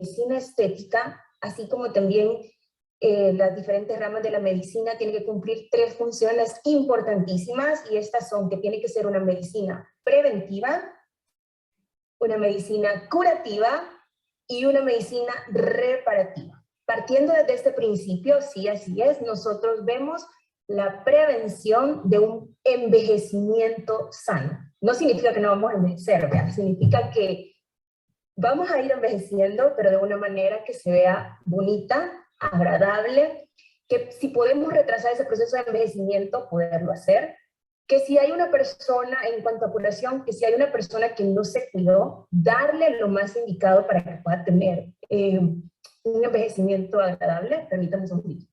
medicina estética, así como también las diferentes ramas de la medicina, tiene que cumplir 3 funciones importantísimas, y estas son que tiene que ser una medicina preventiva, una medicina curativa y una medicina reparativa. Partiendo desde este principio, sí, así es, nosotros vemos la prevención de un envejecimiento sano. No significa que no vamos a envejecer, ¿verdad? Significa que vamos a ir envejeciendo, pero de una manera que se vea bonita, agradable, que si podemos retrasar ese proceso de envejecimiento, poderlo hacer, que si hay una persona, en cuanto a curación, que si hay una persona que no se cuidó, darle lo más indicado para que pueda tener un envejecimiento agradable. Permítanme un segundito.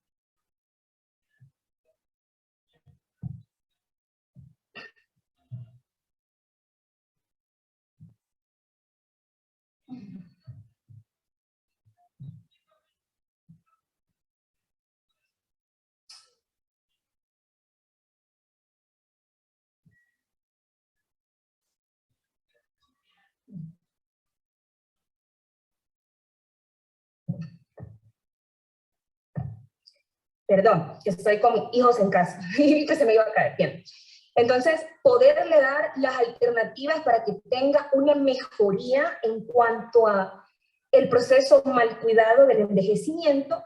Perdón, que estoy con hijos en casa y que se me iba a caer. Bien. Entonces, poderle dar las alternativas para que tenga una mejoría en cuanto a el proceso mal cuidado del envejecimiento,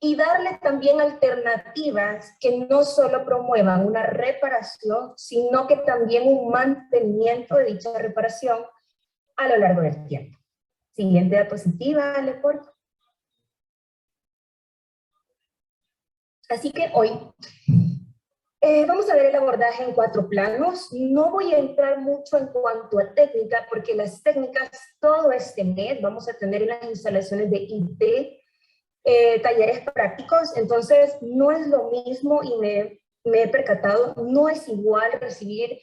y darle también alternativas que no solo promuevan una reparación, sino que también un mantenimiento de dicha reparación a lo largo del tiempo. Siguiente diapositiva, Ale, por favor. Así que hoy vamos a ver el abordaje en 4 planos. No voy a entrar mucho en cuanto a técnica, porque las técnicas todo este mes vamos a tener en las instalaciones de IT, talleres prácticos. Entonces no es lo mismo, y me he percatado, no es igual recibir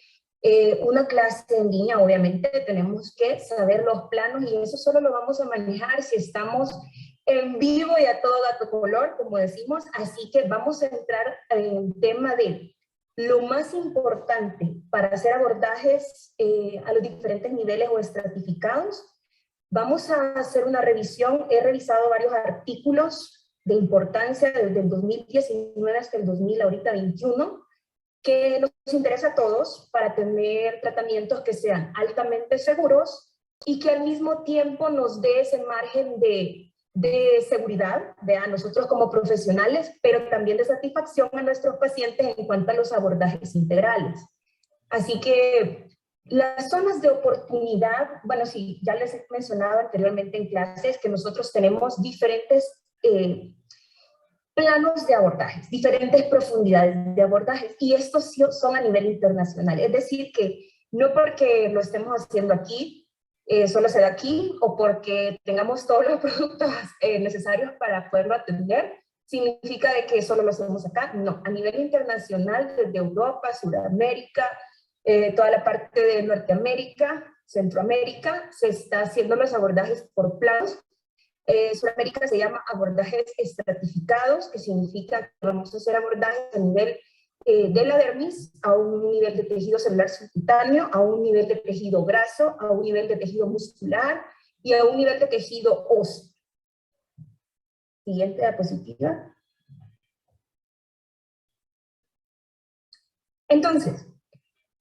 una clase en línea. Obviamente tenemos que saber los planos, y eso solo lo vamos a manejar si estamos en vivo y a todo gato color, como decimos. Así que vamos a entrar en tema de lo más importante para hacer abordajes a los diferentes niveles o estratificados. Vamos a hacer una revisión. He revisado varios artículos de importancia desde el 2019 hasta el 2021, que nos interesa a todos para tener tratamientos que sean altamente seguros y que al mismo tiempo nos dé ese margen de seguridad a nosotros como profesionales, pero también de satisfacción a nuestros pacientes en cuanto a los abordajes integrales. Así que las zonas de oportunidad, bueno, sí, ya les he mencionado anteriormente en clases que nosotros tenemos diferentes planos de abordajes, diferentes profundidades de abordajes, y estos son a nivel internacional. Es decir, que no porque lo estemos haciendo aquí, solo se da aquí, o porque tengamos todos los productos necesarios para poderlo atender, significa de que solo lo hacemos acá. No, a nivel internacional, desde Europa, Sudamérica, toda la parte de Norteamérica, Centroamérica, se está haciendo los abordajes por planos. Sudamérica se llama abordajes estratificados, que significa que vamos a hacer abordajes a nivel de la dermis, a un nivel de tejido celular subcutáneo, a un nivel de tejido graso, a un nivel de tejido muscular y a un nivel de tejido óseo. Siguiente diapositiva. Entonces,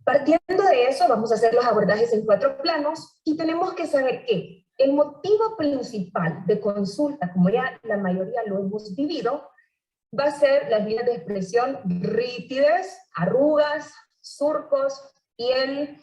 partiendo de eso, vamos a hacer los abordajes en 4 planos, y tenemos que saber que el motivo principal de consulta, como ya la mayoría lo hemos vivido, va a ser las líneas de expresión rígidas, arrugas, surcos, piel,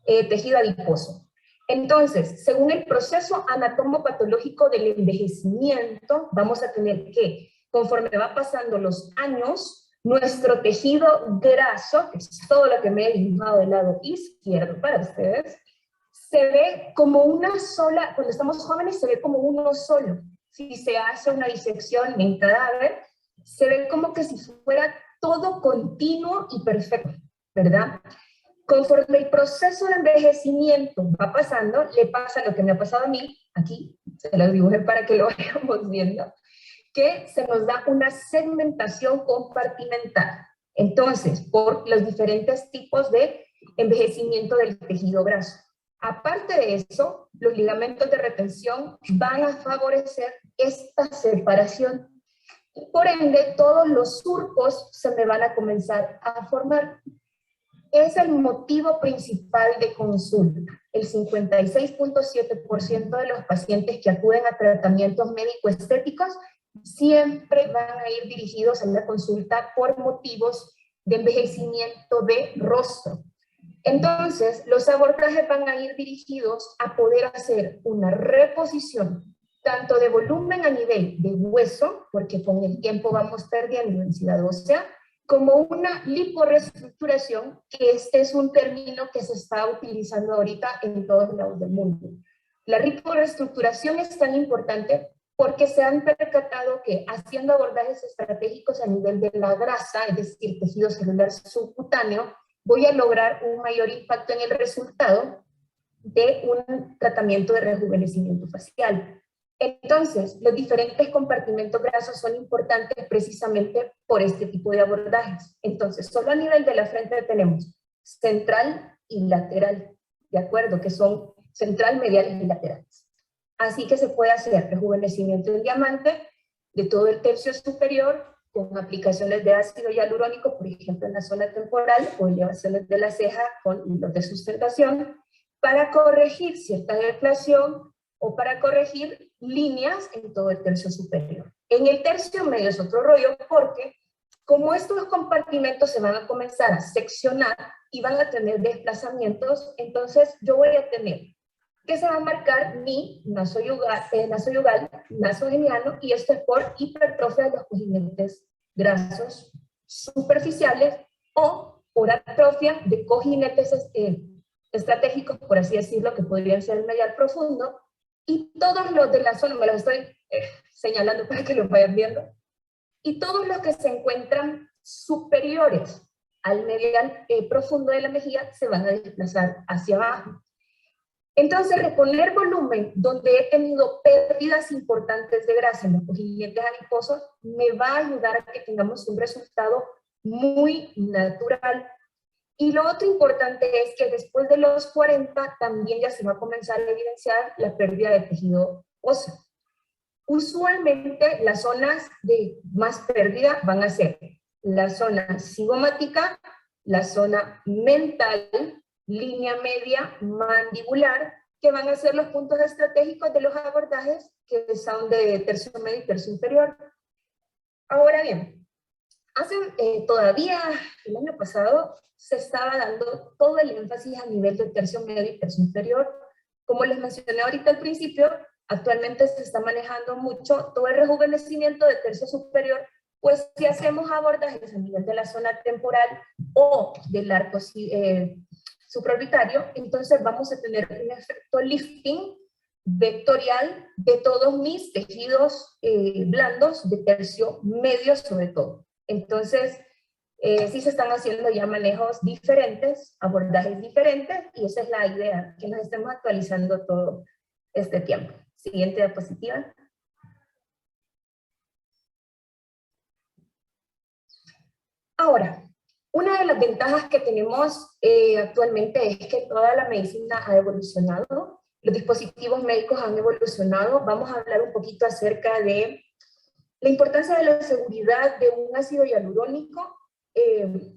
tejido adiposo. Entonces, según el proceso anatomopatológico del envejecimiento, vamos a tener que, conforme va pasando los años, nuestro tejido graso, que es todo lo que me he dibujado del lado izquierdo para ustedes, se ve como una sola, cuando estamos jóvenes se ve como uno solo. Si se hace una disección en cadáver, se ve como que si fuera todo continuo y perfecto, ¿verdad? Conforme el proceso de envejecimiento va pasando, le pasa lo que me ha pasado a mí, aquí, se lo dibujé para que lo vayamos viendo, que se nos da una segmentación compartimental. Entonces, por los diferentes tipos de envejecimiento del tejido graso. Aparte de eso, los ligamentos de retención van a favorecer esta separación. Por ende, todos los surcos se me van a comenzar a formar. Es el motivo principal de consulta. El 56.7% de los pacientes que acuden a tratamientos médico-estéticos siempre van a ir dirigidos a la consulta por motivos de envejecimiento de rostro. Entonces, los abordajes van a ir dirigidos a poder hacer una reposición tanto de volumen a nivel de hueso, porque con el tiempo vamos perdiendo densidad ósea, como una liporeestructuración, que este es un término que se está utilizando ahorita en todos lados del mundo. La liporeestructuración es tan importante porque se han percatado que haciendo abordajes estratégicos a nivel de la grasa, es decir, tejido celular subcutáneo, voy a lograr un mayor impacto en el resultado de un tratamiento de rejuvenecimiento facial. Entonces, los diferentes compartimentos grasos son importantes precisamente por este tipo de abordajes. Entonces, solo a nivel de la frente tenemos central y lateral, ¿de acuerdo? Que son central, medial y laterales. Así que se puede hacer rejuvenecimiento en diamante de todo el tercio superior, con aplicaciones de ácido hialurónico, por ejemplo, en la zona temporal, o elevaciones de la ceja con hilos de sustentación, para corregir cierta deflación o para corregir líneas en todo el tercio superior. En el tercio medio es otro rollo, porque como estos compartimentos se van a comenzar a seccionar y van a tener desplazamientos, entonces yo voy a tener que se va a marcar mi nasoyugal, nasogeniano, y esto es por hipertrofia de los cojinentes grasos superficiales o por atrofia de cojinentes estratégicos, por así decirlo, que podrían ser el medial profundo, y todos los de la zona, me los estoy señalando para que los vayan viendo, y todos los que se encuentran superiores al medial profundo de la mejilla se van a desplazar hacia abajo. Entonces, reponer volumen donde he tenido pérdidas importantes de grasa en los cojinentes adiposos me va a ayudar a que tengamos un resultado muy natural. Y lo otro importante es que después de los 40 también ya se va a comenzar a evidenciar la pérdida de tejido óseo. Usualmente las zonas de más pérdida van a ser la zona cigomática, la zona mental, línea media, mandibular, que van a ser los puntos estratégicos de los abordajes que son de tercio medio y tercio inferior. Ahora bien, todavía el año pasado se estaba dando todo el énfasis a nivel de tercio medio y tercio inferior. Como les mencioné ahorita al principio, actualmente se está manejando mucho todo el rejuvenecimiento de tercio superior, pues si hacemos abordajes a nivel de la zona temporal o del arco supraorbitario, entonces vamos a tener un efecto lifting vectorial de todos mis tejidos blandos de tercio medio sobre todo. Entonces, sí se están haciendo ya manejos diferentes, abordajes diferentes, y esa es la idea, que nos estemos actualizando todo este tiempo. Siguiente diapositiva. Ahora, una de las ventajas que tenemos actualmente es que toda la medicina ha evolucionado, los dispositivos médicos han evolucionado. Vamos a hablar un poquito acerca de la importancia de la seguridad de un ácido hialurónico.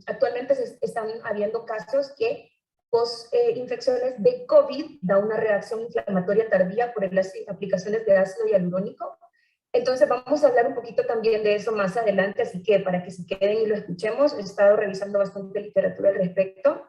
Actualmente están habiendo casos que post-infecciones de COVID da una reacción inflamatoria tardía por las aplicaciones de ácido hialurónico. Entonces vamos a hablar un poquito también de eso más adelante, así que para que se queden y lo escuchemos, he estado revisando bastante literatura al respecto.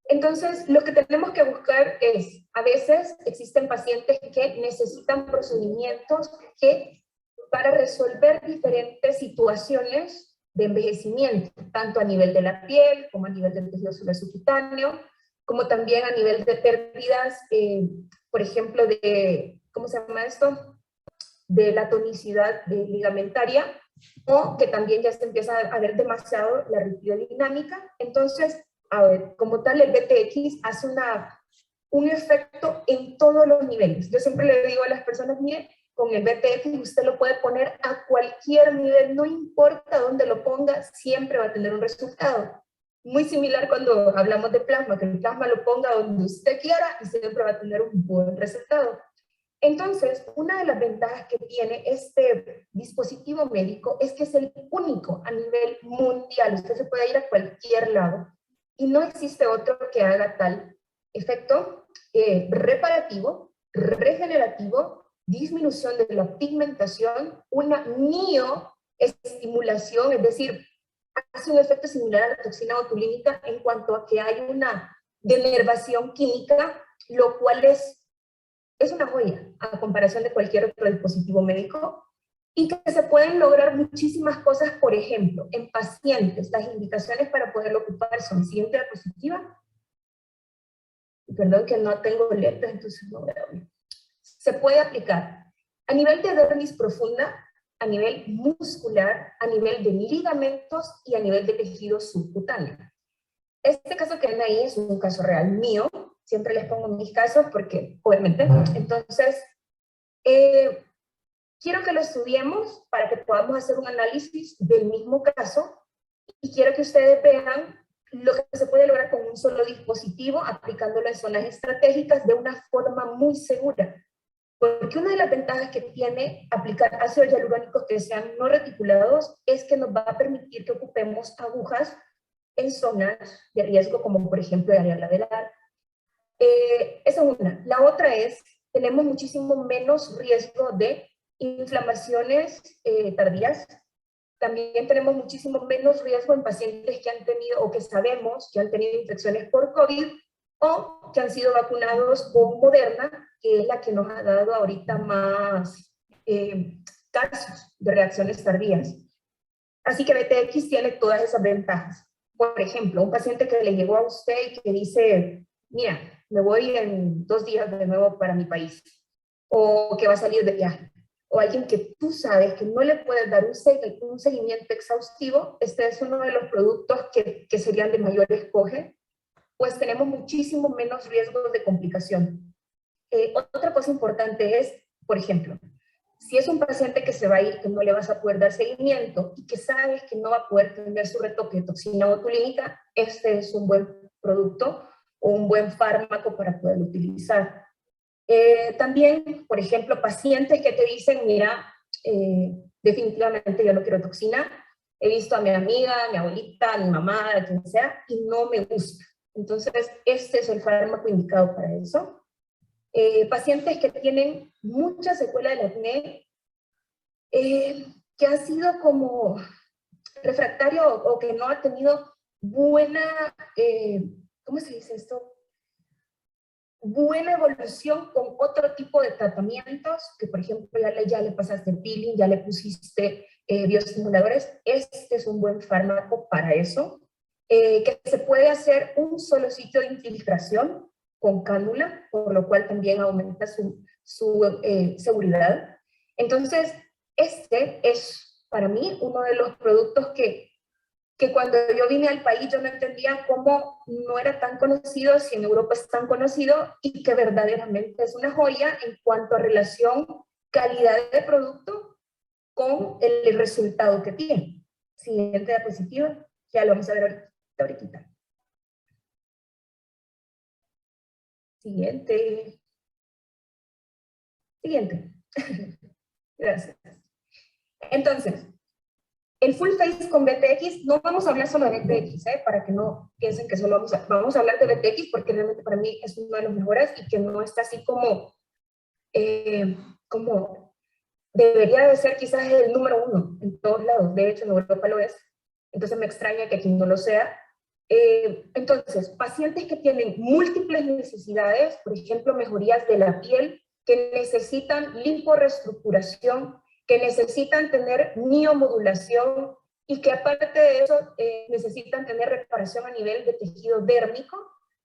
Entonces, lo que tenemos que buscar es, a veces existen pacientes que necesitan procedimientos que para resolver diferentes situaciones de envejecimiento, tanto a nivel de la piel, como a nivel del tejido celular subcutáneo, como también a nivel de pérdidas, por ejemplo, de, ¿cómo se llama esto?, de la tonicidad ligamentaria, o que también ya se empieza a ver demasiado la ripidodinámica. Entonces, a ver, como tal, el BTX hace un efecto en todos los niveles. Yo siempre le digo a las personas, mire, con el BTX usted lo puede poner a cualquier nivel, no importa dónde lo ponga, siempre va a tener un resultado. Muy similar cuando hablamos de plasma, que el plasma lo ponga donde usted quiera y siempre va a tener un buen resultado. Entonces, una de las ventajas que tiene este dispositivo médico es que es el único a nivel mundial. Usted se puede ir a cualquier lado y no existe otro que haga tal efecto reparativo, regenerativo, disminución de la pigmentación, una mioestimulación, es decir, hace un efecto similar a la toxina botulínica en cuanto a que hay una denervación química, lo cual es una joya a comparación de cualquier otro dispositivo médico, y que se pueden lograr muchísimas cosas. Por ejemplo, en pacientes, las indicaciones para poderlo ocupar son siguiente diapositiva. Perdón que no tengo letras, entonces no veo. Se puede aplicar a nivel de dermis profunda, a nivel muscular, a nivel de ligamentos y a nivel de tejido subcutáneo. Este caso que ven ahí es un caso real mío, siempre les pongo mis casos porque, obviamente, entonces, quiero que lo estudiemos para que podamos hacer un análisis del mismo caso y quiero que ustedes vean lo que se puede lograr con un solo dispositivo, aplicándolo en zonas estratégicas de una forma muy segura. Porque una de las ventajas que tiene aplicar ácidos hialurónicos que sean no reticulados es que nos va a permitir que ocupemos agujas en zonas de riesgo, como por ejemplo el área lateral. Esa es una. La otra es, tenemos muchísimo menos riesgo de inflamaciones tardías. También tenemos muchísimo menos riesgo en pacientes que han tenido, o que sabemos que han tenido infecciones por COVID, o que han sido vacunados con Moderna, que es la que nos ha dado ahorita más casos de reacciones tardías. Así que BTX tiene todas esas ventajas. Por ejemplo, un paciente que le llegó a usted y que dice, mira, me voy en 2 días de nuevo para mi país, o que va a salir de viaje, o alguien que tú sabes que no le puedes dar un seguimiento exhaustivo, este es uno de los productos que serían de mayor escoge, pues tenemos muchísimo menos riesgos de complicación. Otra cosa importante es, por ejemplo, si es un paciente que se va a ir, que no le vas a poder dar seguimiento y que sabes que no va a poder tener su retoque de toxina botulínica, este es un buen producto o un buen fármaco para poder utilizar. También, por ejemplo, pacientes que te dicen, mira, definitivamente yo no quiero toxina, he visto a mi amiga, a mi abuelita, a mi mamá, a quien sea, y no me gusta. Entonces, este es el fármaco indicado para eso. Pacientes que tienen mucha secuela del acné, que ha sido como refractario o que no ha tenido buena, ¿cómo se dice esto? Buena evolución con otro tipo de tratamientos, que por ejemplo ya le pasaste peeling, ya le pusiste bioestimuladores, este es un buen fármaco para eso, que se puede hacer un solo sitio de infiltración con cánula, por lo cual también aumenta su seguridad. Entonces, este es para mí uno de los productos que cuando yo vine al país yo no entendía cómo no era tan conocido, si en Europa es tan conocido, y que verdaderamente es una joya en cuanto a relación calidad de producto con el resultado que tiene. Siguiente diapositiva, ya lo vamos a ver ahorita. Siguiente. Siguiente. Gracias. Entonces, el full face con BTX, no vamos a hablar solo de BTX, para que no piensen que solo vamos a hablar de BTX, porque realmente para mí es uno de los mejores y que no está así como debería de ser quizás el número 1 en todos lados. De hecho, en Europa lo es. Entonces me extraña que aquí no lo sea. Entonces, pacientes que tienen múltiples necesidades, por ejemplo, mejorías de la piel, que necesitan liporeestructuración, que necesitan tener miomodulación y que aparte de eso necesitan tener reparación a nivel de tejido dérmico,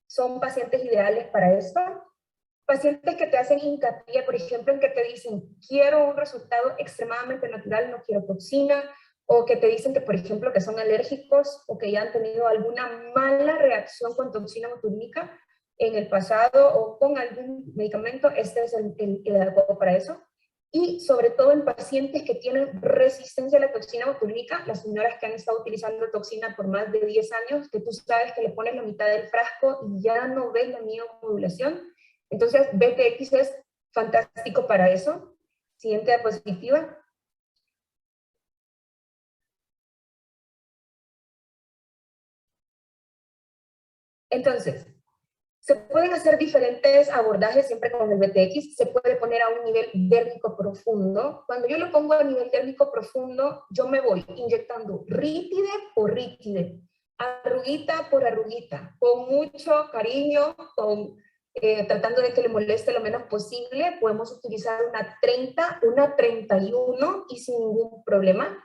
son pacientes ideales para esto. Pacientes que te hacen hincapié, por ejemplo, en que te dicen, quiero un resultado extremadamente natural, no quiero toxina, o que te dicen que, por ejemplo, que son alérgicos o que ya han tenido alguna mala reacción con toxina botulínica en el pasado o con algún medicamento, este es el adecuado para eso. y sobre todo en pacientes que tienen resistencia a la toxina botulínica, las señoras que han estado utilizando toxina por más de 10 años, que tú sabes que le pones la mitad del frasco y ya no ves la miomodulación. Entonces, BTX es fantástico para eso. Siguiente diapositiva. Entonces, se pueden hacer diferentes abordajes siempre con el BTX, se puede poner a un nivel dérmico profundo. Cuando yo lo pongo a nivel dérmico profundo, yo me voy inyectando rítide por rítide, arruguita por arruguita, con mucho cariño, tratando de que le moleste lo menos posible. Podemos utilizar una 30, una 31 y sin ningún problema.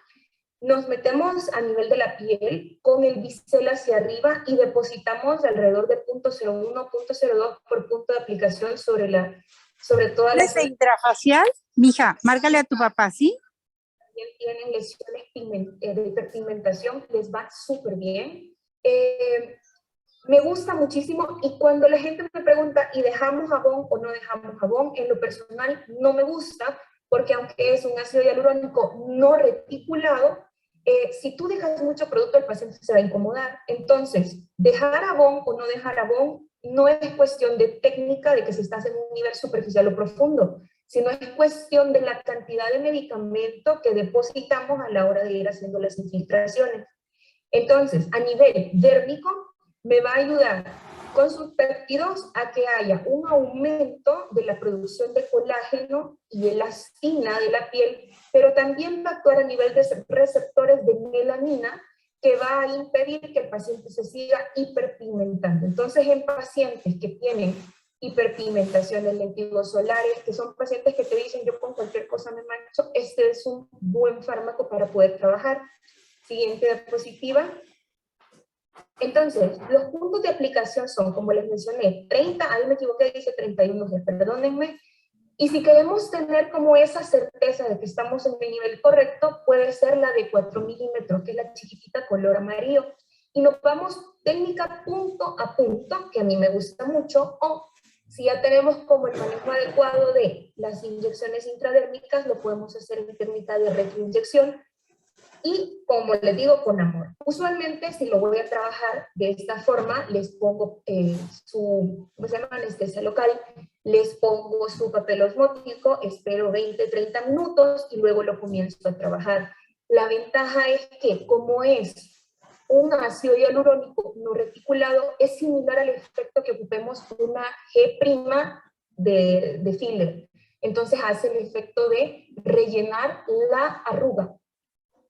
Nos metemos a nivel de la piel con el bisel hacia arriba y depositamos alrededor de 0.01, 0.02 por punto de aplicación sobre toda la zona. Intrafacial, mija, márcale a tu papá, ¿sí? También tienen lesiones de hiperpigmentación, les va súper bien. Me gusta muchísimo, y cuando la gente me pregunta, ¿y dejamos jabón o no dejamos jabón? En lo personal no me gusta, porque aunque es un ácido hialurónico no reticulado, si tú dejas mucho producto, el paciente se va a incomodar. Entonces, dejar jabón o no dejar jabón no es cuestión de técnica, de que si estás en un nivel superficial o profundo, sino es cuestión de la cantidad de medicamento que depositamos a la hora de ir haciendo las infiltraciones. Entonces, a nivel dérmico, me va a ayudar con sus péptidos a que haya un aumento de la producción de colágeno y elastina de la piel, pero también va a actuar a nivel de receptores de melanina, que va a impedir que el paciente se siga hiperpigmentando. Entonces, en pacientes que tienen hiperpigmentaciones, lentigos solares, que son pacientes que te dicen, yo con cualquier cosa me mancho, este es un buen fármaco para poder trabajar. Siguiente diapositiva. Entonces, los puntos de aplicación son, como les mencioné, 30, ahí me equivoqué, dice 31, perdónenme, y si queremos tener como esa certeza de que estamos en el nivel correcto, puede ser la de 4 milímetros, que es la chiquitita color amarillo, y nos vamos técnica punto a punto, que a mí me gusta mucho, o si ya tenemos como el manejo adecuado de las inyecciones intradérmicas, lo podemos hacer en técnica de retroinyección, y como les digo, con amor. Usualmente, si lo voy a trabajar de esta forma, les pongo ¿cómo se llama? Anestesia local, les pongo su papel osmótico, espero 20-30 minutos y luego lo comienzo a trabajar. La ventaja es que, como es un ácido hialurónico no reticulado, es similar al efecto que ocupemos una G' de filler. Entonces hace el efecto de rellenar la arruga.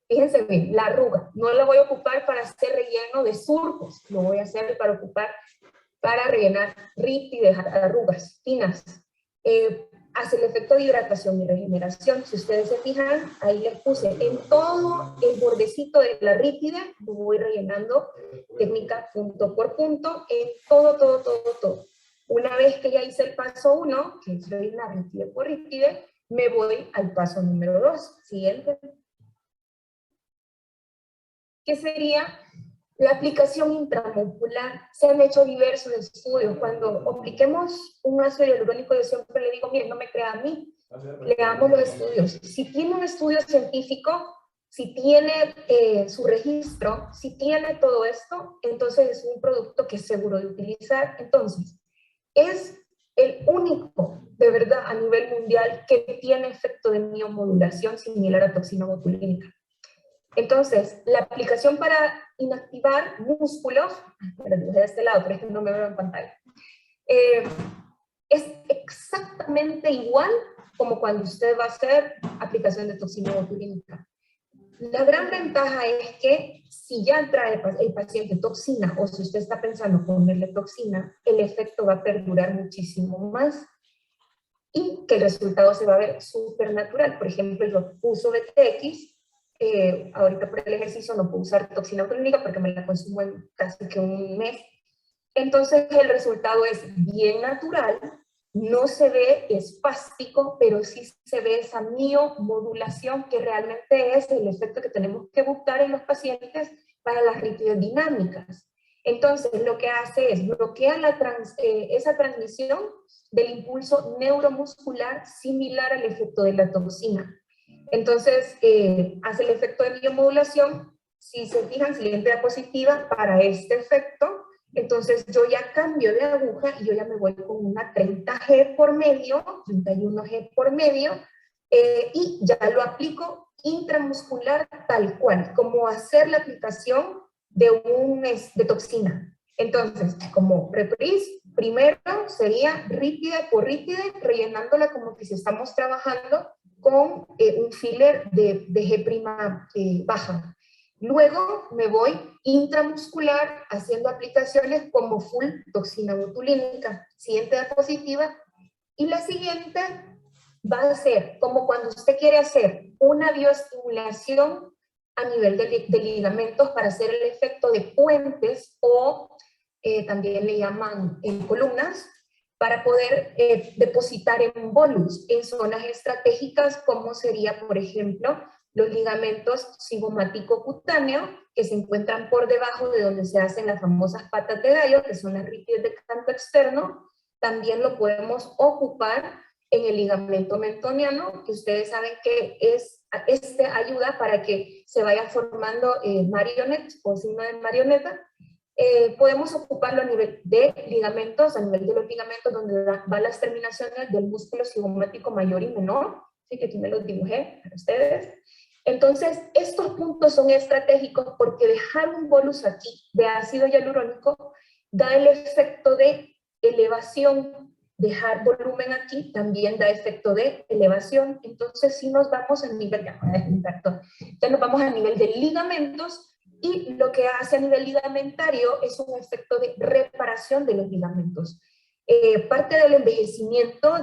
Fíjense bien, la arruga, no la voy a ocupar para hacer relleno de surcos, lo voy a hacer para rellenar rítides, arrugas finas. Hace el efecto de hidratación y regeneración. Si ustedes se fijan, ahí les puse en todo el bordecito de la rítide, lo voy rellenando técnica punto por punto, en todo. Una vez que ya hice el paso 1, que es rellenar rítide por rítide, me voy al paso número 2. Siguiente. ¿Qué sería la aplicación intramuscular? Se han hecho diversos estudios. Cuando apliquemos un ácido hialurónico, yo siempre le digo, miren, no me crea a mí, leamos los estudios. Si tiene un estudio científico, si tiene su registro, si tiene todo esto, entonces es un producto que es seguro de utilizar. Entonces, es el único, de verdad, a nivel mundial que tiene efecto de miomodulación similar a toxina botulínica. Entonces, la aplicación para inactivar músculos, de este lado, pero es que no me veo en pantalla, es exactamente igual como cuando usted va a hacer aplicación de toxina botulínica. La gran ventaja es que si ya trae el paciente toxina, o si usted está pensando ponerle toxina, el efecto va a perdurar muchísimo más y que el resultado se va a ver súper natural. Por ejemplo, yo uso BTX, ahorita por el ejercicio no puedo usar toxina botulínica porque me la consumo en casi que un mes. Entonces el resultado es bien natural, no se ve espástico, pero sí se ve esa miomodulación que realmente es el efecto que tenemos que buscar en los pacientes para las rítides dinámicas. Entonces, lo que hace es bloquear esa transmisión del impulso neuromuscular similar al efecto de la toxina. Entonces, hace el efecto de biomodulación. Si se fijan, siguiente diapositiva, para este efecto, entonces yo ya cambio de aguja y yo ya me voy con una 30G por medio, 31G por medio, y ya lo aplico intramuscular tal cual, como hacer la aplicación de toxina. Entonces, como reprise, primero sería rípida por rípida, rellenándola como que si estamos trabajando con un filler de G' baja. Luego me voy intramuscular haciendo aplicaciones como full toxina botulínica. Siguiente diapositiva. Y la siguiente va a ser como cuando usted quiere hacer una bioestimulación a nivel de ligamentos para hacer el efecto de puentes o también le llaman columnas, para poder depositar en bolus en zonas estratégicas como sería, por ejemplo, los ligamentos cigomático-cutáneo, que se encuentran por debajo de donde se hacen las famosas patas de gallo, que son las rípides de canto externo. También lo podemos ocupar en el ligamento mentoniano, que ustedes saben que ayuda para que se vaya formando marionette o signo de marioneta. Podemos ocuparlo a nivel de ligamentos, a nivel de los ligamentos donde van las terminaciones del músculo cigomático mayor y menor, así que aquí me los dibujé para ustedes. Entonces, estos puntos son estratégicos porque dejar un bolus aquí de ácido hialurónico da el efecto de elevación. Dejar volumen aquí también da efecto de elevación. Entonces, si nos vamos a nivel, ya nos vamos a nivel de ligamentos, y lo que hace a nivel ligamentario es un efecto de reparación de los ligamentos. Parte del envejecimiento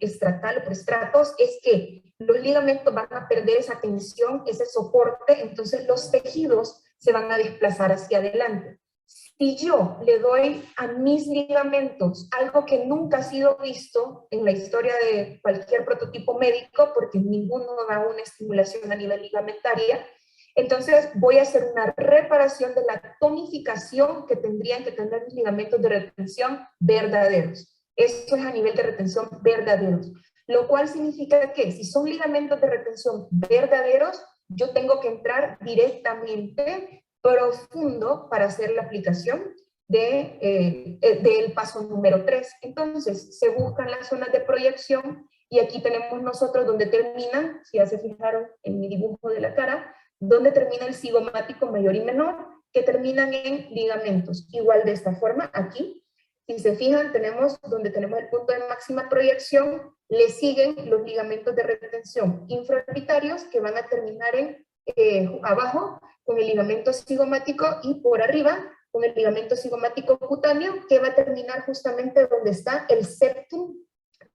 estratal o por estratos, es que los ligamentos van a perder esa tensión, ese soporte, entonces los tejidos se van a desplazar hacia adelante. Si yo le doy a mis ligamentos algo que nunca ha sido visto en la historia de cualquier prototipo médico, porque ninguno da una estimulación a nivel ligamentaria, entonces voy a hacer una reparación de la tonificación que tendrían que tener los ligamentos de retención verdaderos. Eso es a nivel de retención verdaderos. Lo cual significa que si son ligamentos de retención verdaderos, yo tengo que entrar directamente profundo para hacer la aplicación del paso número 3. Entonces, se buscan las zonas de proyección y aquí tenemos nosotros donde terminan, si ya se fijaron en mi dibujo de la cara, donde termina el cigomático mayor y menor, que terminan en ligamentos. Igual de esta forma, aquí, si se fijan, tenemos donde tenemos el punto de máxima proyección, le siguen los ligamentos de retención infraorbitarios que van a terminar abajo con el ligamento cigomático y por arriba con el ligamento cigomático cutáneo, que va a terminar justamente donde está el septum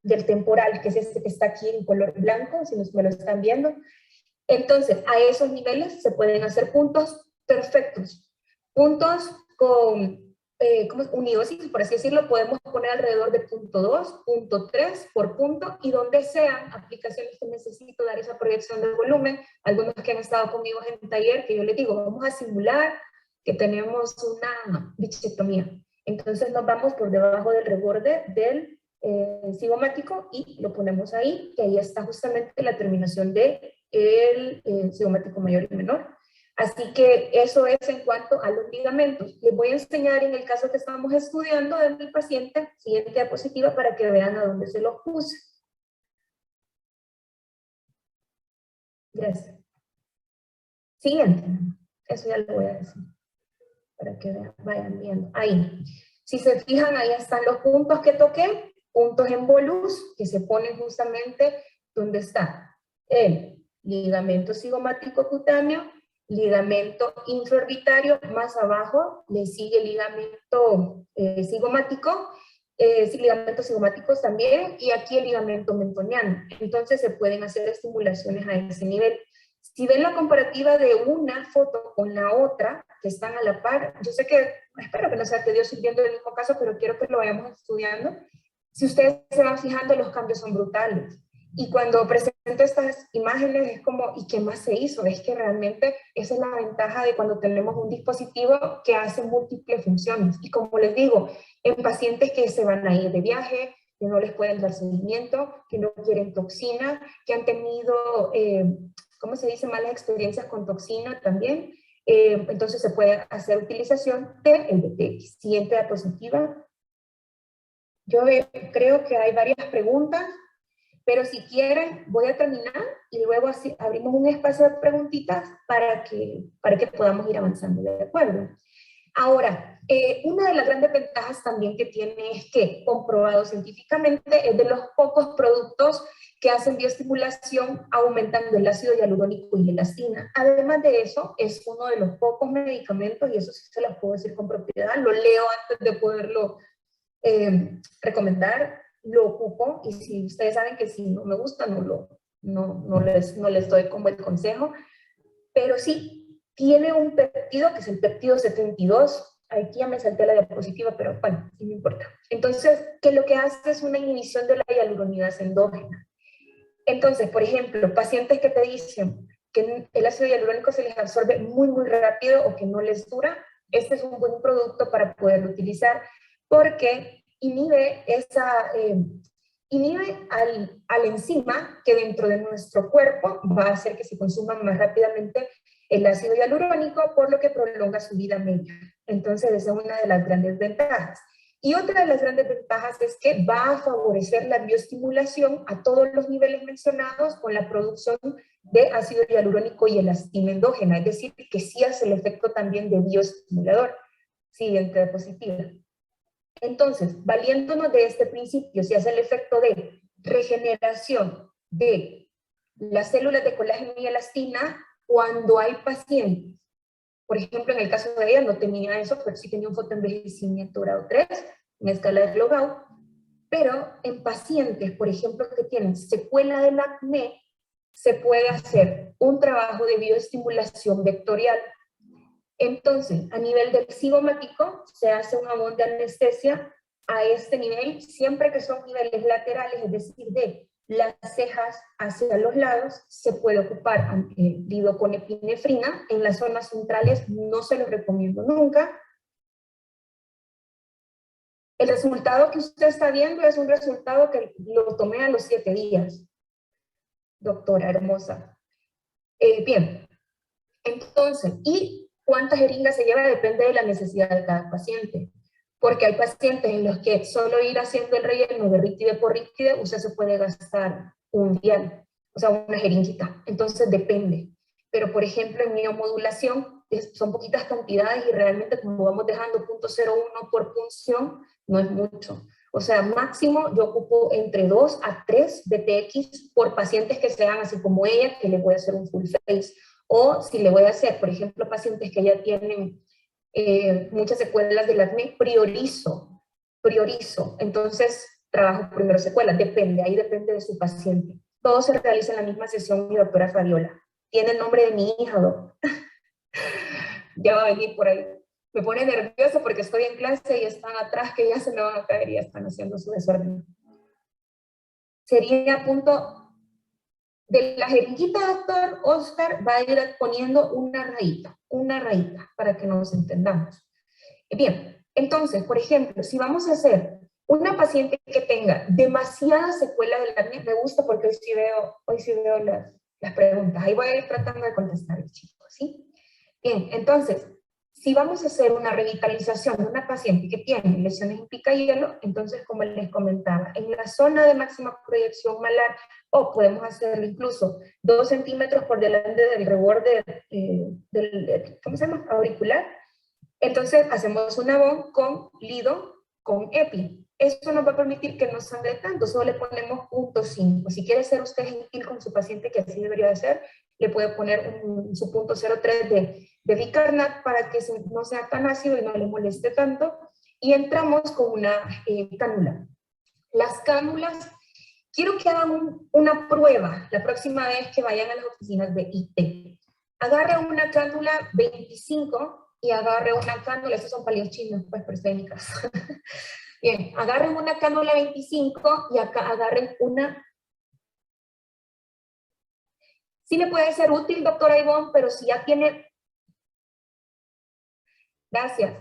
del temporal, que es este que está aquí en color blanco, si me lo están viendo. Entonces, a esos niveles se pueden hacer puntos perfectos. Puntos con unidos, por así decirlo, podemos poner alrededor de punto 2, punto 3 por punto, y donde sean aplicaciones que necesito dar esa proyección de volumen. Algunos que han estado conmigo en taller, que yo les digo, vamos a simular que tenemos una bichectomía. Entonces nos vamos por debajo del reborde del cigomático y lo ponemos ahí, que ahí está justamente la terminación de el cigomático mayor y menor. Así que eso es en cuanto a los ligamentos. Les voy a enseñar en el caso que estamos estudiando de mi paciente, siguiente diapositiva, para que vean a dónde se los puse. Gracias. Siguiente. Eso ya lo voy a decir, para que vean, vayan viendo. Ahí. Si se fijan, ahí están los puntos que toqué, puntos en bolus, que se ponen justamente donde está el ligamento cigomático cutáneo, ligamento infraorbitario, más abajo le sigue el ligamento cigomático, ligamentos cigomáticos también, y aquí el ligamento mentoniano. Entonces se pueden hacer estimulaciones a ese nivel. Si ven la comparativa de una foto con la otra, que están a la par, yo sé que, espero que no sea tedioso ir viendo el mismo caso, pero quiero que lo vayamos estudiando. Si ustedes se van fijando, los cambios son brutales. Y cuando presentamos presento estas imágenes es como, ¿y qué más se hizo? Es que realmente esa es la ventaja de cuando tenemos un dispositivo que hace múltiples funciones. Y como les digo, en pacientes que se van a ir de viaje, que no les pueden dar seguimiento, que no quieren toxina, que han tenido, ¿cómo se dice?, malas experiencias con toxina también. Entonces se puede hacer utilización del BTX. Siguiente diapositiva. Yo creo que hay varias preguntas, pero si quieren voy a terminar y luego así abrimos un espacio de preguntitas para que podamos ir avanzando, ¿de acuerdo? Ahora, una de las grandes ventajas también que tiene es que, comprobado científicamente, es de los pocos productos que hacen bioestimulación aumentando el ácido hialurónico y la elastina. Además de eso, es uno de los pocos medicamentos, y eso sí se los puedo decir con propiedad, lo leo antes de poderlo recomendar, lo ocupo, y si ustedes saben que si no me gusta, no les doy como el consejo, pero sí, tiene un péptido, que es el péptido 72, aquí ya me salté la diapositiva, pero bueno, no importa. Entonces, que lo que hace es una inhibición de la hialuronidasa endógena. Entonces, por ejemplo, pacientes que te dicen que el ácido hialurónico se les absorbe muy, muy rápido o que no les dura, este es un buen producto para poderlo utilizar porque inhibe al enzima que dentro de nuestro cuerpo va a hacer que se consuma más rápidamente el ácido hialurónico, por lo que prolonga su vida media. Entonces, esa es una de las grandes ventajas. Y otra de las grandes ventajas es que va a favorecer la bioestimulación a todos los niveles mencionados con la producción de ácido hialurónico y elastina endógena, es decir, que sí hace el efecto también de bioestimulador. Siguiente diapositiva. Entonces, valiéndonos de este principio, si hace el efecto de regeneración de las células de colágeno y elastina cuando hay pacientes. Por ejemplo, en el caso de ella no tenía eso, pero sí tenía un fotoenvejecimiento grado 3 en escala de Glogau. Pero en pacientes, por ejemplo, que tienen secuela del acné, se puede hacer un trabajo de bioestimulación vectorial. Entonces, a nivel del cigomático, se hace un jabón de anestesia a este nivel, siempre que son niveles laterales, es decir, de las cejas hacia los lados, se puede ocupar lidoconepinefrina. En las zonas centrales no se lo recomiendo nunca. El resultado que usted está viendo es un resultado que lo tomé a los 7 días, doctora hermosa. Bien, entonces, ¿y cuántas jeringas se lleva? Depende de la necesidad de cada paciente. Porque hay pacientes en los que solo ir haciendo el relleno de rítide por rítide, usted se puede gastar un vial, o sea, una jeringuita. Entonces depende. Pero, por ejemplo, en neomodulación son poquitas cantidades y realmente como vamos dejando 0.01 por punción, no es mucho. O sea, máximo yo ocupo entre 2 a 3 BTX por pacientes que sean así como ella, que le voy a hacer un full face. O si le voy a hacer, por ejemplo, pacientes que ya tienen muchas secuelas del acné, priorizo. Entonces, trabajo primero secuelas, depende, ahí depende de su paciente. Todo se realiza en la misma sesión, mi doctora Fabiola. Tiene el nombre de mi hija, doc. Ya va a venir por ahí. Me pone nerviosa porque estoy en clase y están atrás que ya se me van a caer y ya están haciendo su desorden. Sería a punto de la jeringuita, doctor Oscar, va a ir poniendo una rayita, para que nos entendamos. Bien, entonces, por ejemplo, si vamos a hacer una paciente que tenga demasiada secuela del acné, me gusta porque hoy sí veo las preguntas, ahí voy a ir tratando de contestar, chicos, ¿sí? Bien, entonces, si vamos a hacer una revitalización de una paciente que tiene lesiones en picahielo, entonces, como les comentaba, en la zona de máxima proyección malar, o podemos hacerlo incluso 2 centímetros por delante del reborde del ¿cómo se llama? Auricular. Entonces, hacemos un abón con lido, con epi. Esto nos va a permitir que no sangre tanto, solo le ponemos 0.5. Si quiere ser usted gentil con su paciente, que así debería de ser, le puede poner su 0.03 de bicarnat para que no sea tan ácido y no le moleste tanto. Y entramos con una cánula. Las cánulas, quiero que hagan una prueba la próxima vez que vayan a las oficinas de IT. Agarre una cánula 25 y agarre una cánula, estos son palios chinos, pues, pero estoy en mi casa. Bien, agarren una cánula 25 y acá agarren una Sí le puede ser útil, doctora Ivonne, pero si ya tiene... Gracias.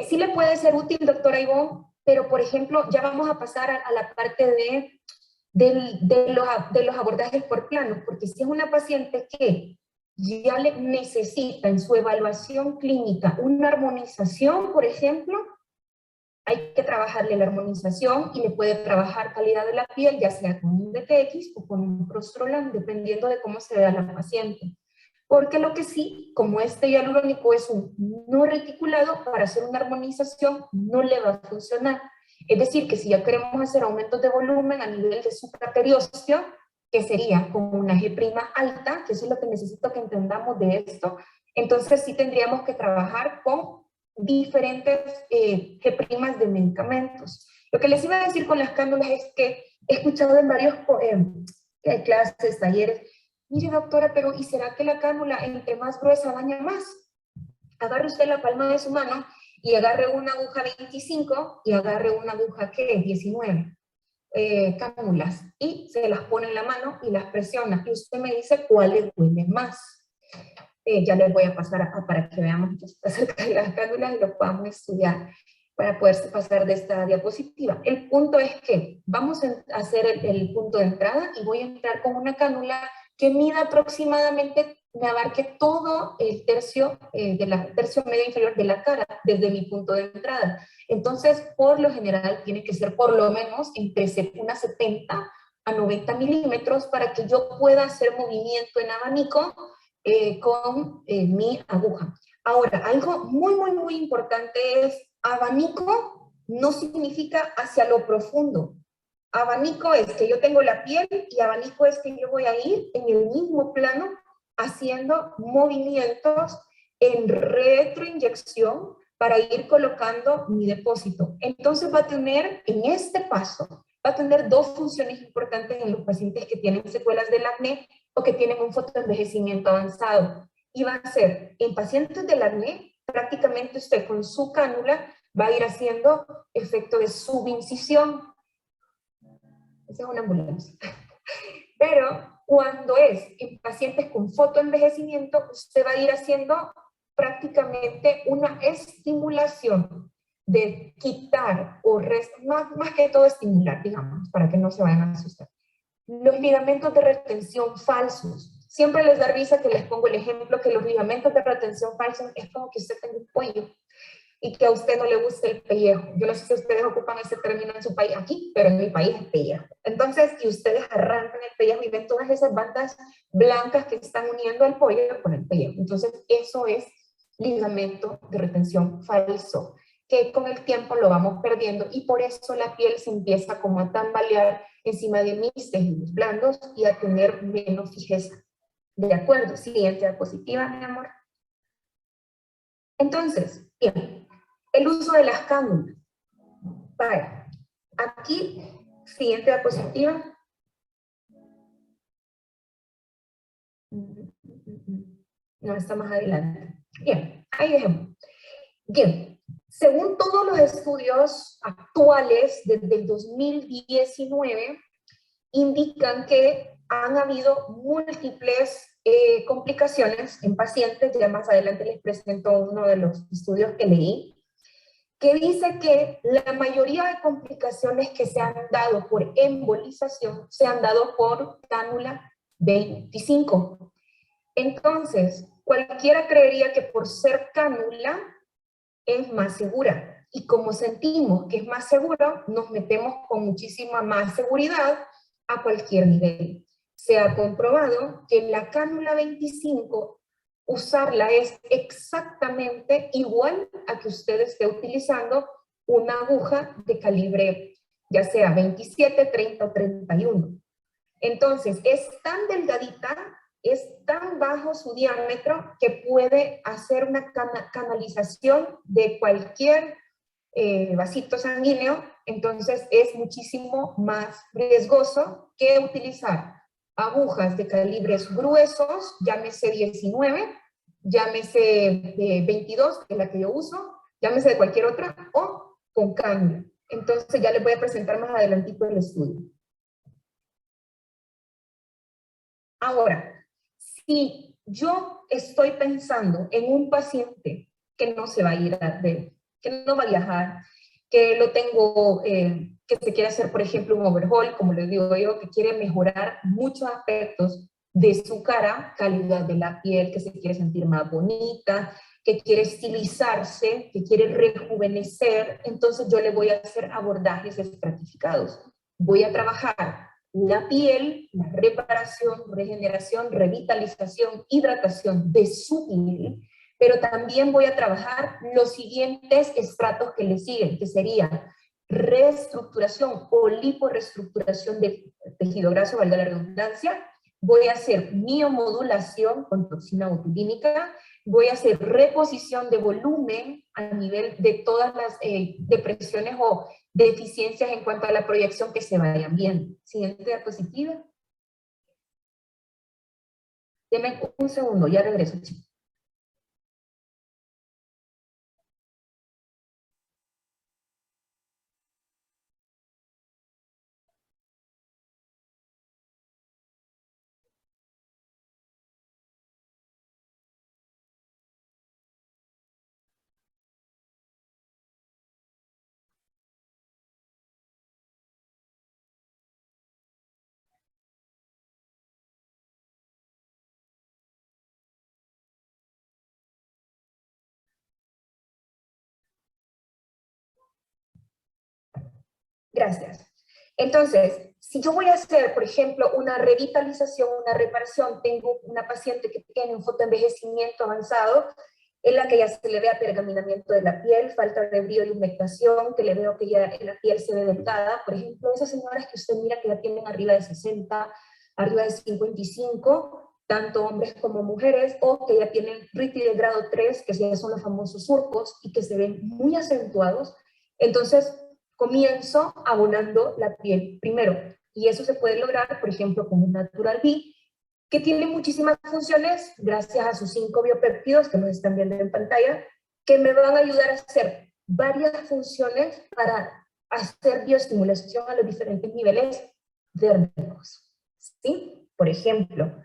Sí le puede ser útil, doctora Ivonne, pero por ejemplo, ya vamos a pasar a la parte de los abordajes por planos, porque si es una paciente que ya le necesita en su evaluación clínica una armonización, por ejemplo, hay que trabajarle la armonización y le puede trabajar calidad de la piel, ya sea con un DTX o con un Prostolán, dependiendo de cómo se vea la paciente. Porque lo que sí, como este hialurónico es un no reticulado, para hacer una armonización no le va a funcionar. Es decir, que si ya queremos hacer aumentos de volumen a nivel de supraperiósteo, que sería con una G' alta, que eso es lo que necesito que entendamos de esto, entonces sí tendríamos que trabajar con diferentes G' de medicamentos. Lo que les iba a decir con las cánulas es que he escuchado en varios clases, talleres, mire doctora, pero ¿y será que la cánula entre más gruesa daña más? Agarre usted la palma de su mano y agarre una aguja 25 y agarre una aguja, ¿qué? 19 cánulas, y se las pone en la mano y las presiona, y usted me dice cuál le duele más. Ya les voy a pasar para que veamos acerca de las cánulas y lo podamos estudiar para poder pasar de esta diapositiva. El punto es que vamos a hacer el punto de entrada y voy a entrar con una cánula que mida aproximadamente, me abarque todo el tercio, tercio medio inferior de la cara, desde mi punto de entrada. Entonces, por lo general, tiene que ser por lo menos entre unas 70 a 90 milímetros para que yo pueda hacer movimiento en abanico con mi aguja. Ahora, algo muy importante es, abanico no significa hacia lo profundo. Abanico es que yo tengo la piel y abanico es que yo voy a ir en el mismo plano haciendo movimientos en retroinyección para ir colocando mi depósito. Entonces va a tener, en este paso, va a tener dos funciones importantes en los pacientes que tienen secuelas del acné o que tienen un fotoenvejecimiento avanzado. Y va a ser, en pacientes del acné, prácticamente usted con su cánula va a ir haciendo efecto de subincisión. Esa es una ambulancia. Pero cuando es en pacientes con fotoenvejecimiento, usted va a ir haciendo prácticamente una estimulación de quitar o más que todo estimular, digamos, para que no se vayan a asustar. Los ligamentos de retención falsos. Siempre les da risa que les pongo el ejemplo que los ligamentos de retención falsos es como que usted tenga un pollo y que a usted no le guste el pellejo. Yo no sé si ustedes ocupan ese término en su país aquí, pero en mi país es pellejo. Entonces, y ustedes arrancan el pellejo y ven todas esas bandas blancas que están uniendo al pollo con el pellejo. Entonces, eso es ligamento de retención falso, que con el tiempo lo vamos perdiendo y por eso la piel se empieza como a tambalear encima de mis tejidos blandos y a tener menos fijeza. ¿De acuerdo? Siguiente diapositiva, mi amor. Entonces, bien, el uso de las cánulas. Vale, aquí, siguiente diapositiva. No, está más adelante. Bien, ahí dejemos. Bien, según todos los estudios actuales desde el 2019, indican que han habido múltiples complicaciones en pacientes, ya más adelante les presento uno de los estudios que leí, que dice que la mayoría de complicaciones que se han dado por embolización se han dado por cánula 25. Entonces, cualquiera creería que por ser cánula es más segura. Y como sentimos que es más seguro, nos metemos con muchísima más seguridad a cualquier nivel. Se ha comprobado que la cánula 25, usarla es exactamente igual a que usted esté utilizando una aguja de calibre, ya sea 27, 30 o 31. Entonces, es tan delgadita, es tan bajo su diámetro que puede hacer una canalización de cualquier vasito sanguíneo, entonces es muchísimo más riesgoso que utilizar agujas de calibres gruesos, llámese 19, llámese 22, que es la que yo uso, llámese de cualquier otra, o con cánula. Entonces ya les voy a presentar más adelantito el estudio. Ahora, si yo estoy pensando en un paciente que no se va a ir que no va a viajar, que lo tengo, que se quiere hacer, por ejemplo, un overhaul, como les digo yo, que quiere mejorar muchos aspectos de su cara, calidad de la piel, que se quiere sentir más bonita, que quiere estilizarse, que quiere rejuvenecer, entonces yo le voy a hacer abordajes estratificados. Voy a trabajar la piel, la reparación, regeneración, revitalización, hidratación de su piel, pero también voy a trabajar los siguientes estratos que le siguen, que serían reestructuración o liporeestructuración de tejido graso, valga la redundancia. Voy a hacer miomodulación con toxina botulínica, voy a hacer reposición de volumen a nivel de todas las depresiones o deficiencias en cuanto a la proyección que se vayan viendo. Siguiente diapositiva. Denme un segundo, ya regreso, chicos. Gracias. Entonces, si yo voy a hacer, por ejemplo, una revitalización, una reparación, tengo una paciente que tiene un fotoenvejecimiento avanzado, en la que ya se le ve apergaminamiento de la piel, falta de brillo y humectación, que le veo que ya la piel se ve delgada, por ejemplo, esas señoras que usted mira que ya tienen arriba de 60, arriba de 55, tanto hombres como mujeres, o que ya tienen RITI de grado 3, que ya son los famosos surcos y que se ven muy acentuados. Entonces, comienzo abonando la piel primero, y eso se puede lograr, por ejemplo, con un Natural B, que tiene muchísimas funciones, gracias a sus 5 biopéptidos, que nos están viendo en pantalla, que me van a ayudar a hacer varias funciones para hacer bioestimulación a los diferentes niveles dérmicos. ¿Sí? Por ejemplo,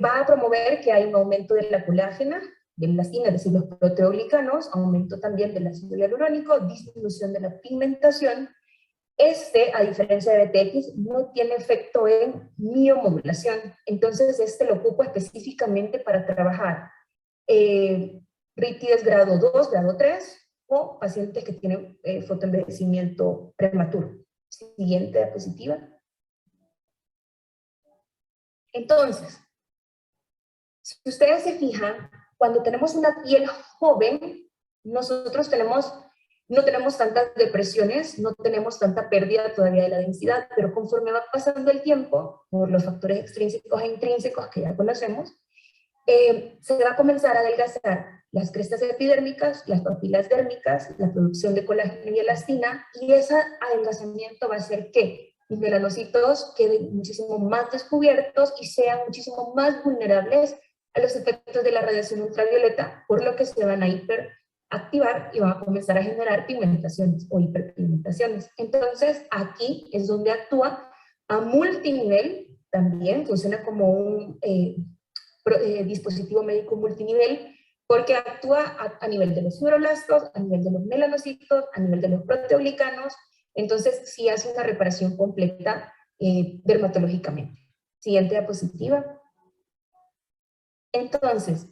va a promover que hay un aumento de la colágena, de la elastina, es decir, los proteoglicanos, aumento también del ácido hialurónico, disminución de la pigmentación. A diferencia de BTX, no tiene efecto en miomodulación. Entonces, lo ocupo específicamente para trabajar RITIES grado 2, grado 3, o pacientes que tienen fotoenvejecimiento prematuro. Siguiente diapositiva. Entonces, si ustedes se fijan, cuando tenemos una piel joven, nosotros no tenemos tantas depresiones, no tenemos tanta pérdida todavía de la densidad, pero conforme va pasando el tiempo, por los factores extrínsecos e intrínsecos que ya conocemos, se va a comenzar a adelgazar las crestas epidérmicas, las papilas dérmicas, la producción de colágeno y elastina, y ese adelgazamiento va a hacer que los melanocitos queden muchísimo más descubiertos y sean muchísimo más vulnerables a los efectos de la radiación ultravioleta, por lo que se van a hiperactivar y van a comenzar a generar pigmentaciones o hiperpigmentaciones. Entonces, aquí es donde actúa a multinivel, también funciona como un dispositivo médico multinivel, porque actúa a nivel de los fibroblastos, a nivel de los melanocitos, a nivel de los proteoglicanos. Entonces, sí hace una reparación completa dermatológicamente. Siguiente diapositiva. Entonces,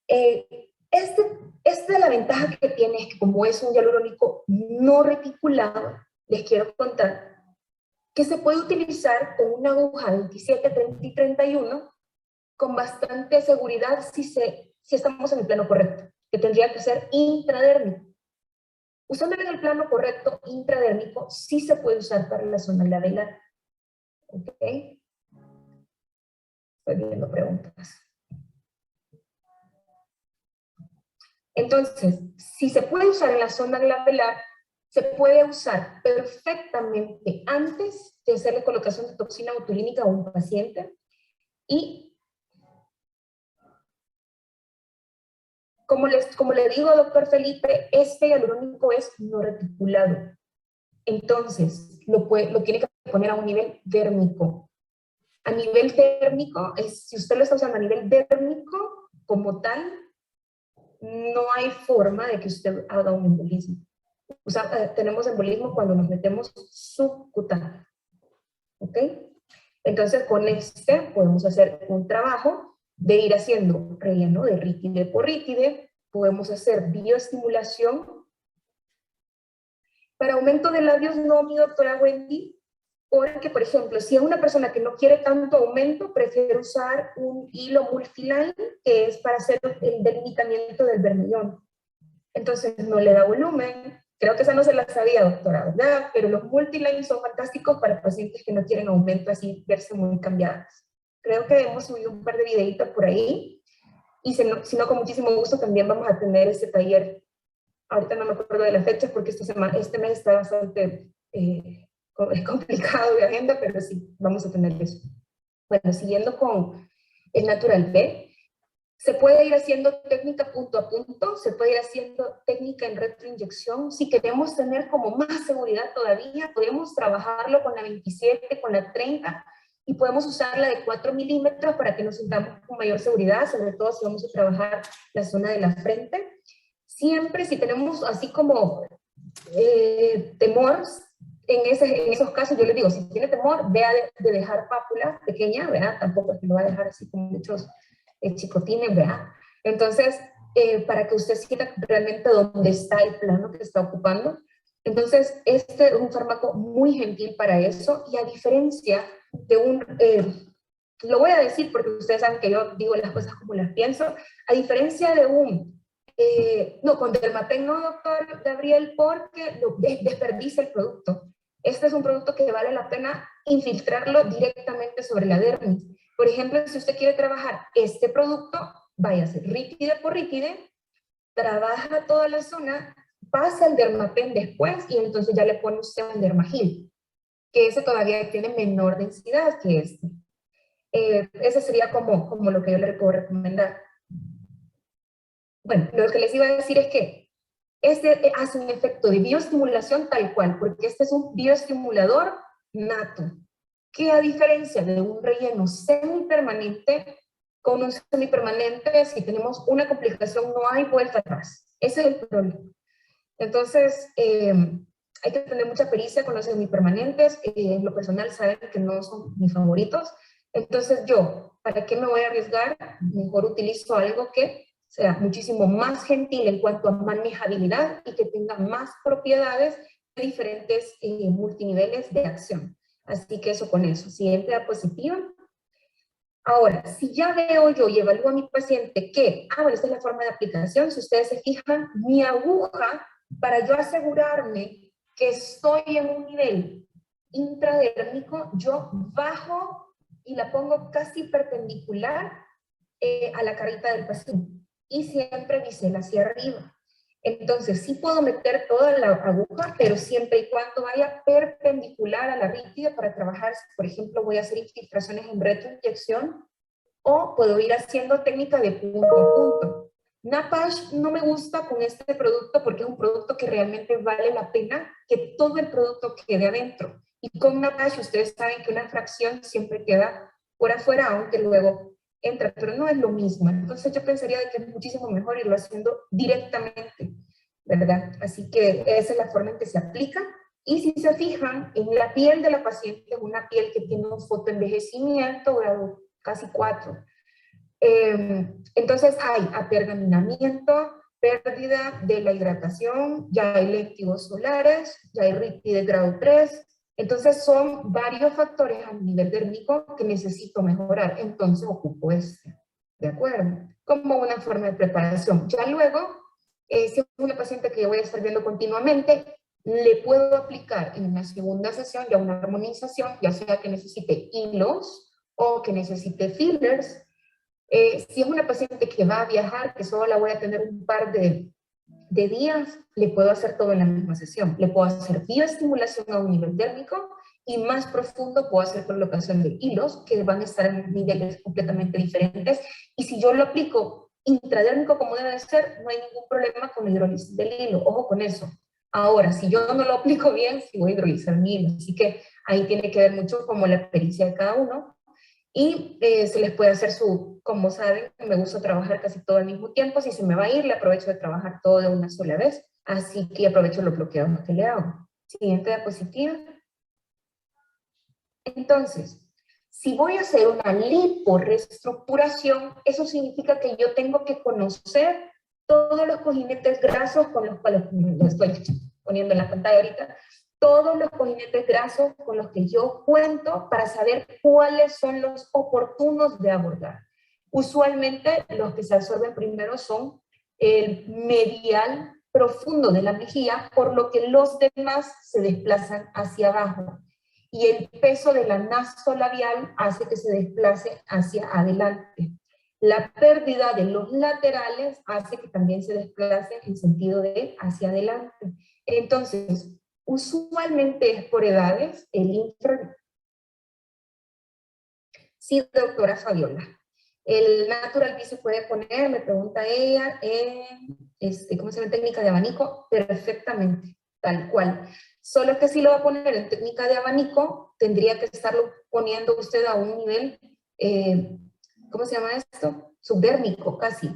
esta es la ventaja que tiene, es que como es un hialurónico no reticulado, les quiero contar que se puede utilizar con una aguja 27, 30 y 31 con bastante seguridad si estamos en el plano correcto, que tendría que ser intradérmico. Usándolo en el plano correcto, intradérmico, sí se puede usar para la zona labial. ¿Ok? Estoy viendo preguntas. Entonces, si se puede usar en la zona labial, se puede usar perfectamente antes de hacerle colocación de toxina botulínica a un paciente, y como le digo, doctor Felipe, este hialurónico es no reticulado. Entonces, lo tiene que poner a un nivel dérmico. A nivel térmico, si usted lo está usando a nivel térmico, como tal, no hay forma de que usted haga un embolismo. Tenemos embolismo cuando nos metemos subcutáneo. ¿Ok? Entonces, con este podemos hacer un trabajo de ir haciendo relleno de rítide por rítide. Podemos hacer bioestimulación. Para aumento de labios no, mi doctora Wendy, porque, por ejemplo, si es una persona que no quiere tanto aumento, prefiere usar un hilo multiline, que es para hacer el delimitamiento del vermellón. Entonces, no le da volumen. Creo que esa no se la sabía, doctora, ¿verdad? Pero los multilines son fantásticos para pacientes que no quieren aumento, así verse muy cambiadas. Creo que hemos subido un par de videitos por ahí. Y si no, con muchísimo gusto también vamos a tener este taller. Ahorita no me acuerdo de las fechas porque este mes está bastante complicado de agenda, pero sí, vamos a tener eso. Bueno, siguiendo con el Natural B, se puede ir haciendo técnica punto a punto, se puede ir haciendo técnica en retroinyección. Si queremos tener como más seguridad todavía, podemos trabajarlo con la 27, con la 30, y podemos usar la de 4 milímetros para que nos sintamos con mayor seguridad, sobre todo si vamos a trabajar la zona de la frente. Siempre si tenemos así como temor, en esos casos yo les digo, si tiene temor, vea de dejar pápula pequeña, ¿verdad? Tampoco es que lo va a dejar así con muchos chicotines, ¿verdad? Entonces, para que usted sienta realmente dónde está el plano que está ocupando. Entonces, este es un fármaco muy gentil para eso, y a diferencia de un, lo voy a decir porque ustedes saben que yo digo las cosas como las pienso, a diferencia de un, no, con Dermapen no, doctor Gabriel, porque desperdicia el producto. Este es un producto que vale la pena infiltrarlo directamente sobre la dermis. Por ejemplo, si usted quiere trabajar este producto, váyase rítide por rítide, trabaja toda la zona, pasa el Dermapen después y entonces ya le pone usted un Dermagil, que ese todavía tiene menor densidad que este. Ese sería como lo que yo le puedo recomendar. Bueno, lo que les iba a decir es que este hace un efecto de bioestimulación tal cual, porque este es un bioestimulador nato, que a diferencia de un relleno semipermanente, con un semipermanente, si tenemos una complicación, no hay vuelta atrás. Ese es el problema. Entonces, hay que tener mucha pericia con los semipermanentes. En lo personal, saben que no son mis favoritos. Entonces, ¿para qué me voy a arriesgar? Mejor utilizo algo que sea muchísimo más gentil en cuanto a manejabilidad y que tenga más propiedades de diferentes multiniveles de acción. Así que eso con eso, siempre da positiva. Ahora, si ya veo yo y evalúo a mi paciente que, bueno, esta es la forma de aplicación, si ustedes se fijan, mi aguja, para yo asegurarme que estoy en un nivel intradérmico, yo bajo y la pongo casi perpendicular a la carita del paciente y siempre bisel hacia arriba. Entonces, sí puedo meter toda la aguja, pero siempre y cuando vaya perpendicular a la rítide para trabajar. Por ejemplo, voy a hacer infiltraciones en retroinyección, o puedo ir haciendo técnica de punto a punto. Napash no me gusta con este producto porque es un producto que realmente vale la pena que todo el producto quede adentro. Y con Napash ustedes saben que una fracción siempre queda por afuera, aunque luego entra, pero no es lo mismo. Entonces yo pensaría de que es muchísimo mejor irlo haciendo directamente, ¿verdad? Así que esa es la forma en que se aplica. Y si se fijan, en la piel de la paciente es una piel que tiene un fotoenvejecimiento grado casi 4. Entonces hay apergaminamiento, pérdida de la hidratación, ya hay lectivos solares, ya hay rítide grado 3. Entonces son varios factores a nivel dérmico que necesito mejorar, entonces ocupo este, ¿de acuerdo? Como una forma de preparación. Ya luego, si es una paciente que voy a estar viendo continuamente, le puedo aplicar en una segunda sesión ya una armonización, ya sea que necesite hilos o que necesite fillers. Si es una paciente que va a viajar, que solo la voy a tener un par de días, le puedo hacer todo en la misma sesión. Le puedo hacer bioestimulación a un nivel dérmico y más profundo puedo hacer colocación de hilos que van a estar en niveles completamente diferentes. Y si yo lo aplico intradérmico como debe de ser, no hay ningún problema con la hidrólisis del hilo. Ojo con eso. Ahora, si yo no lo aplico bien, sí voy a hidrolizar mi hilo. Así que ahí tiene que ver mucho como la pericia de cada uno. Y se les puede hacer como saben, me gusta trabajar casi todo al mismo tiempo. Si se me va a ir, le aprovecho de trabajar todo de una sola vez. Así que aprovecho los bloqueados que le hago. Siguiente diapositiva. Entonces, si voy a hacer una liporeestructuración, eso significa que yo tengo que conocer todos los cojinetes grasos con los cuales, lo estoy poniendo en la pantalla ahorita, todos los cojinetes grasos con los que yo cuento para saber cuáles son los oportunos de abordar. Usualmente los que se absorben primero son el medial profundo de la mejilla, por lo que los demás se desplazan hacia abajo. Y el peso de la nasolabial hace que se desplace hacia adelante. La pérdida de los laterales hace que también se desplace en sentido de hacia adelante. Entonces, usualmente es por edades, el infra. Sí, doctora Fabiola. El Natural B se puede poner, me pregunta ella, ¿cómo se llama? Técnica de abanico, perfectamente, tal cual. Solo que si lo va a poner en técnica de abanico, tendría que estarlo poniendo usted a un nivel, ¿cómo se llama esto? Subdérmico, casi.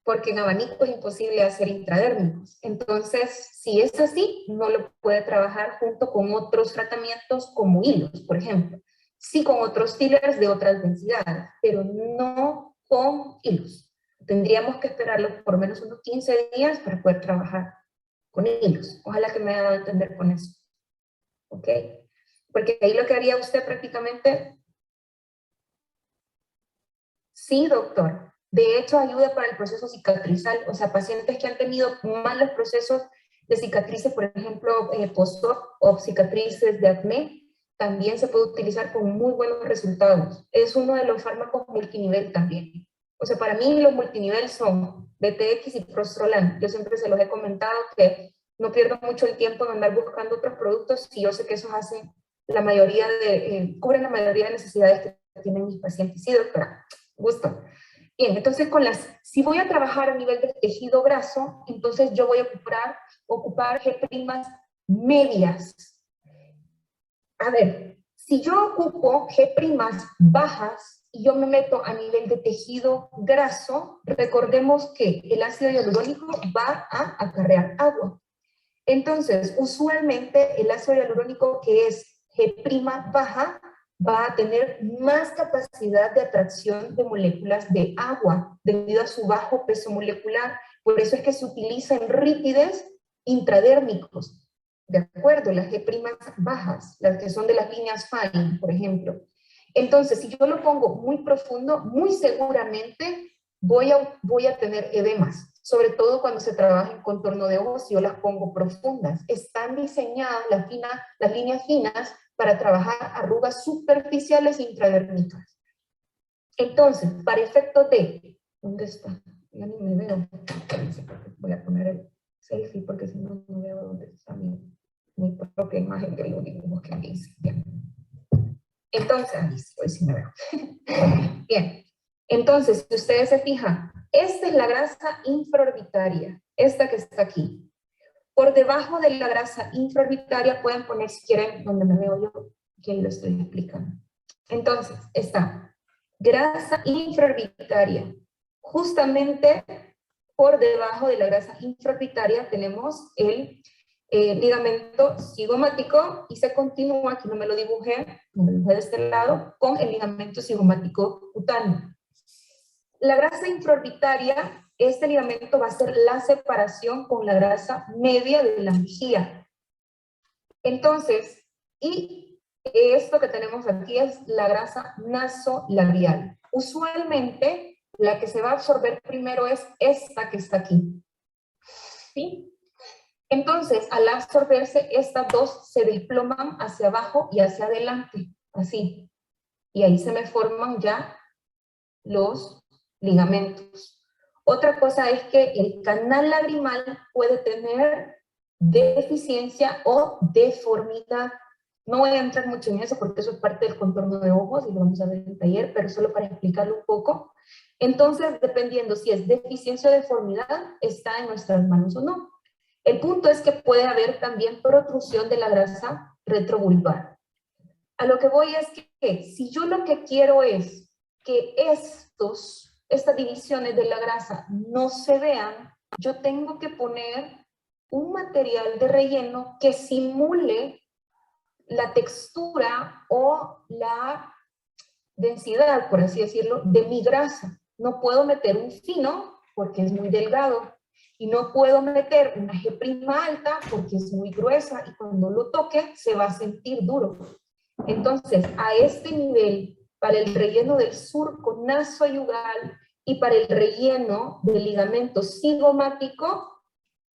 Porque en abanico es imposible hacer intradérmicos. Entonces, si es así, no lo puede trabajar junto con otros tratamientos como hilos, por ejemplo. Sí con otros fillers de otras densidades, pero no con hilos. Tendríamos que esperarlo por lo menos unos 15 días para poder trabajar con hilos. Ojalá que me haya dado a entender con eso. ¿Ok? Porque ahí lo que haría usted prácticamente... Sí, doctor. De hecho, ayuda para el proceso cicatrizal. O sea, pacientes que han tenido malos procesos de cicatrices, por ejemplo, post-op o cicatrices de acné, también se puede utilizar con muy buenos resultados. Es uno de los fármacos multinivel también. O sea, para mí los multinivel son BTX y Prostrolan. Yo siempre se los he comentado que no pierdo mucho el tiempo en andar buscando otros productos y yo sé que esos hacen la mayoría cubren la mayoría de necesidades que tienen mis pacientes. Sí, doctora, gusto. Bien, entonces si voy a trabajar a nivel de tejido graso, entonces yo voy a ocupar G' medias. A ver, si yo ocupo G' bajas y yo me meto a nivel de tejido graso, recordemos que el ácido hialurónico va a acarrear agua. Entonces, usualmente el ácido hialurónico que es G' baja va a tener más capacidad de atracción de moléculas de agua debido a su bajo peso molecular. Por eso es que se utiliza en rípides intradérmicos. ¿De acuerdo? Las G' bajas, las que son de las líneas fine, por ejemplo. Entonces, si yo lo pongo muy profundo, muy seguramente voy a tener edemas, sobre todo cuando se trabaja en contorno de ojos, si yo las pongo profundas. Están diseñadas las líneas finas para trabajar arrugas superficiales intradérmicas. Entonces, para efectos de... ¿Dónde está? Ya ni me veo. Voy a poner el selfie porque si no, no veo dónde está mi propia imagen del único que me dice. Entonces, hoy sí me veo. Bien. Entonces, si ustedes se fijan, esta es la grasa infraorbitaria, esta que está aquí. Por debajo de la grasa infraorbitaria pueden poner, si quieren, donde me veo yo, que ahí lo estoy explicando. Entonces, está grasa infraorbitaria. Justamente por debajo de la grasa infraorbitaria tenemos el ligamento cigomático y se continúa, aquí no me lo dibujé de este lado, con el ligamento cigomático cutáneo. La grasa infraorbitaria, este ligamento va a ser la separación con la grasa media de la mejilla. Entonces, y esto que tenemos aquí es la grasa nasolabial. Usualmente, la que se va a absorber primero es esta que está aquí. ¿Sí? Entonces, al absorberse, estas dos se desploman hacia abajo y hacia adelante, así. Y ahí se me forman ya los ligamentos. Otra cosa es que el canal lagrimal puede tener deficiencia o deformidad. No voy a entrar mucho en eso porque eso es parte del contorno de ojos y lo vamos a ver en el taller, pero solo para explicarlo un poco. Entonces, dependiendo si es deficiencia o deformidad, está en nuestras manos o no. El punto es que puede haber también protrusión de la grasa retrovulvar. A lo que voy es que si yo lo que quiero es que estas divisiones de la grasa no se vean, yo tengo que poner un material de relleno que simule la textura o la densidad, por así decirlo, de mi grasa. No puedo meter un fino porque es muy delgado y no puedo meter una G' alta porque es muy gruesa y cuando lo toque se va a sentir duro. Entonces, a este nivel, para el relleno del surco nasoyugal y para el relleno del ligamento cigomático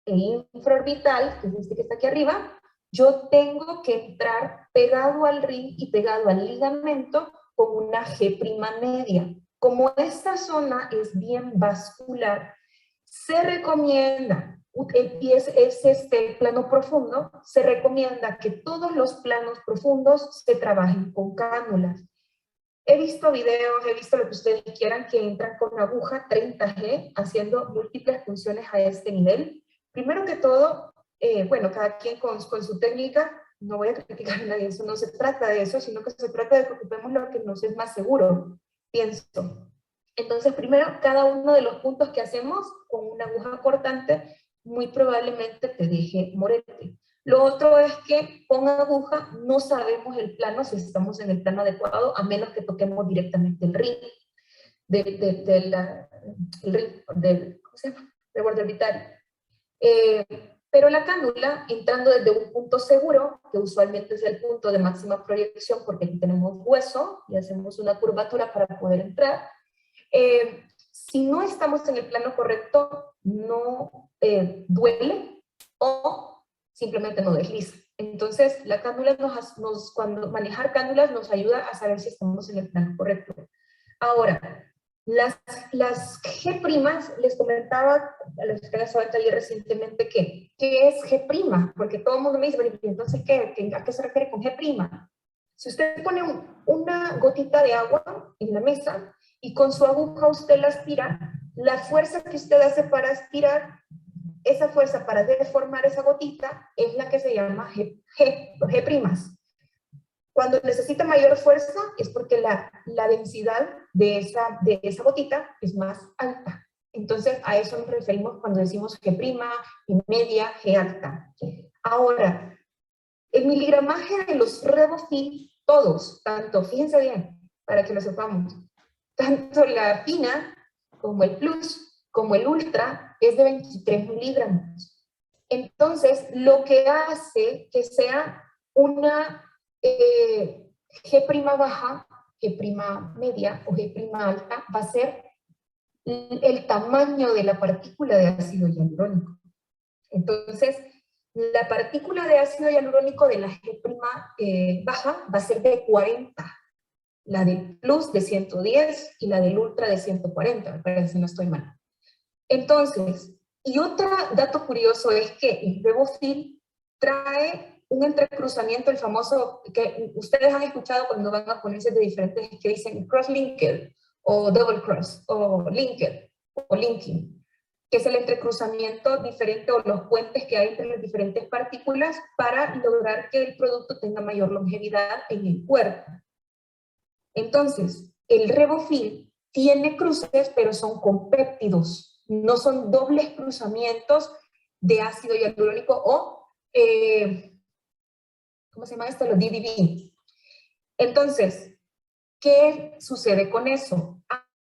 e infraorbital, que es este que está aquí arriba, yo tengo que entrar pegado al ring y pegado al ligamento con una G' media. Como esta zona es bien vascular, se recomienda, y es este plano profundo, se recomienda que todos los planos profundos se trabajen con cánulas. He visto videos, he visto lo que ustedes quieran, que entran con aguja 30G haciendo múltiples funciones a este nivel. Primero que todo, bueno, cada quien con su técnica, no voy a criticar a nadie, eso no se trata de eso, sino que se trata de que ocupemos lo que nos es más seguro, pienso. Entonces, primero, cada uno de los puntos que hacemos con una aguja cortante, muy probablemente te deje morete. Lo otro es que con aguja no sabemos el plano, si estamos en el plano adecuado, a menos que toquemos directamente el ring, ¿cómo se llama? Del borde orbital. Pero la cánula, entrando desde un punto seguro, que usualmente es el punto de máxima proyección, porque aquí tenemos hueso y hacemos una curvatura para poder entrar, si no estamos en el plano correcto, no duele o simplemente no desliza. Entonces, la cánula cuando manejar cánulas nos ayuda a saber si estamos en el plano correcto. Ahora, las G', les comentaba a los que les ayer recientemente ¿qué es G'? Porque todo el mundo me dice, bueno, entonces, ¿a qué se refiere con G'? Si usted pone una gotita de agua en la mesa y con su aguja usted la aspira, la fuerza que usted hace para aspirar, esa fuerza para deformar esa gotita es la que se llama G'. Cuando necesita mayor fuerza es porque la densidad de esa gotita es más alta. Entonces, a eso nos referimos cuando decimos G', G media, G alta. Ahora, el miligramaje de los Revofil, todos, tanto, fíjense bien, para que lo sepamos, tanto la fina como el plus, como el ultra, es de 23 miligramos. Entonces, lo que hace que sea una G' baja, G' media o G' alta, va a ser el tamaño de la partícula de ácido hialurónico. Entonces, la partícula de ácido hialurónico de la G' baja va a ser de 40, la del plus de 110 y la del ultra de 140, me parece, si no estoy mal. Entonces, y otro dato curioso es que el Revofil trae un entrecruzamiento, el famoso, que ustedes han escuchado cuando van a ponerse de diferentes, que dicen cross-linked, o double cross, o linked, o linking, que es el entrecruzamiento diferente o los puentes que hay entre las diferentes partículas para lograr que el producto tenga mayor longevidad en el cuerpo. Entonces, el Revofil tiene cruces, pero son con péptidos, no son dobles cruzamientos de ácido hialurónico o, ¿cómo se llama esto? Los DDB. Entonces, ¿qué sucede con eso?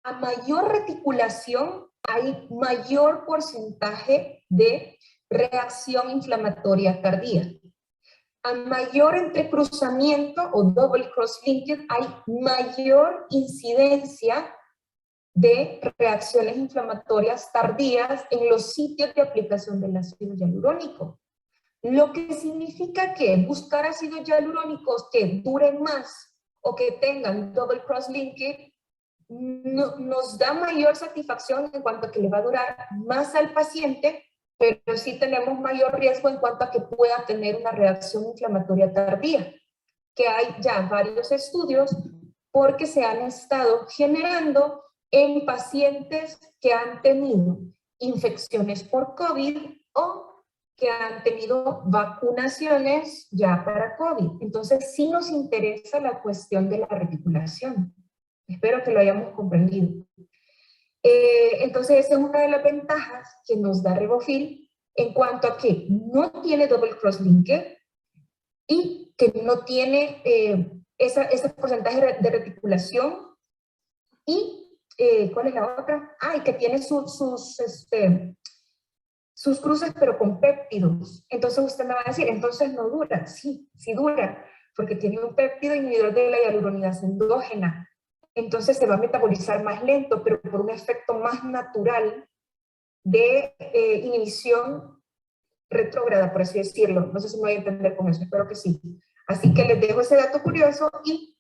A mayor reticulación hay mayor porcentaje de reacción inflamatoria cardíaca. A mayor entrecruzamiento o double cross-linked hay mayor incidencia de reacciones inflamatorias tardías en los sitios de aplicación del ácido hialurónico. Lo que significa que buscar ácidos hialurónicos que duren más o que tengan double cross-linked nos da mayor satisfacción en cuanto a que le va a durar más al paciente, pero sí tenemos mayor riesgo en cuanto a que pueda tener una reacción inflamatoria tardía, que hay ya varios estudios porque se han estado generando en pacientes que han tenido infecciones por COVID o que han tenido vacunaciones ya para COVID. Entonces, sí nos interesa la cuestión de la reticulación. Espero que lo hayamos comprendido. Entonces, esa es una de las ventajas que nos da Ribofil en cuanto a que no tiene double cross-linker y que no tiene ese porcentaje de reticulación. Y, ¿cuál es la otra? Y que tiene sus cruces, pero con péptidos. Entonces usted me va a decir, entonces no dura. Sí, sí dura, porque tiene un péptido inhibidor de la hialuronidasa endógena. Entonces se va a metabolizar más lento, pero por un efecto más natural de inhibición retrógrada, por así decirlo. No sé si me voy a entender con eso, espero que sí. Así que les dejo ese dato curioso. Y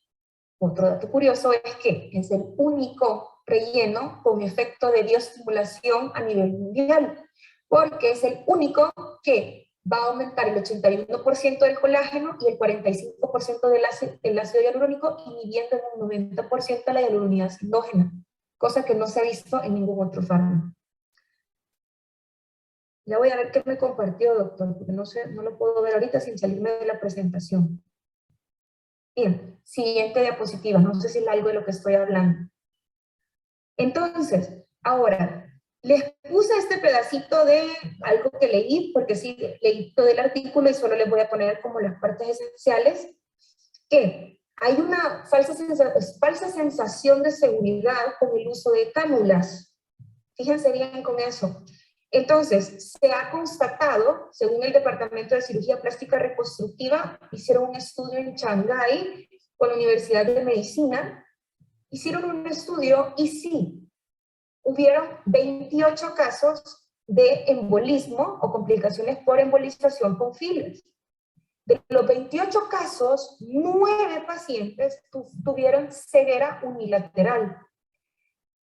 otro dato curioso es que es el único relleno con efecto de bioestimulación a nivel mundial, porque es el único que va a aumentar el 81% del colágeno y el 45% del ácido hialurónico, inhibiendo en un 90% la hialuronidasa endógena, cosa que no se ha visto en ningún otro fármaco. Ya voy a ver qué me compartió, doctor, porque no sé, no lo puedo ver ahorita sin salirme de la presentación. Bien, siguiente diapositiva, no sé si es algo de lo que estoy hablando. Entonces, ahora, les puse este pedacito de algo que leí, porque sí, leí todo el artículo y solo les voy a poner como las partes esenciales, que hay una falsa sensación de seguridad con el uso de cánulas. Fíjense bien con eso. Entonces, se ha constatado, según el Departamento de Cirugía Plástica Reconstructiva, hicieron un estudio en Shanghái con la Universidad de Medicina, hicieron un estudio y sí, hubieron 28 casos de embolismo o complicaciones por embolización con fillers. De los 28 casos, 9 pacientes tuvieron ceguera unilateral.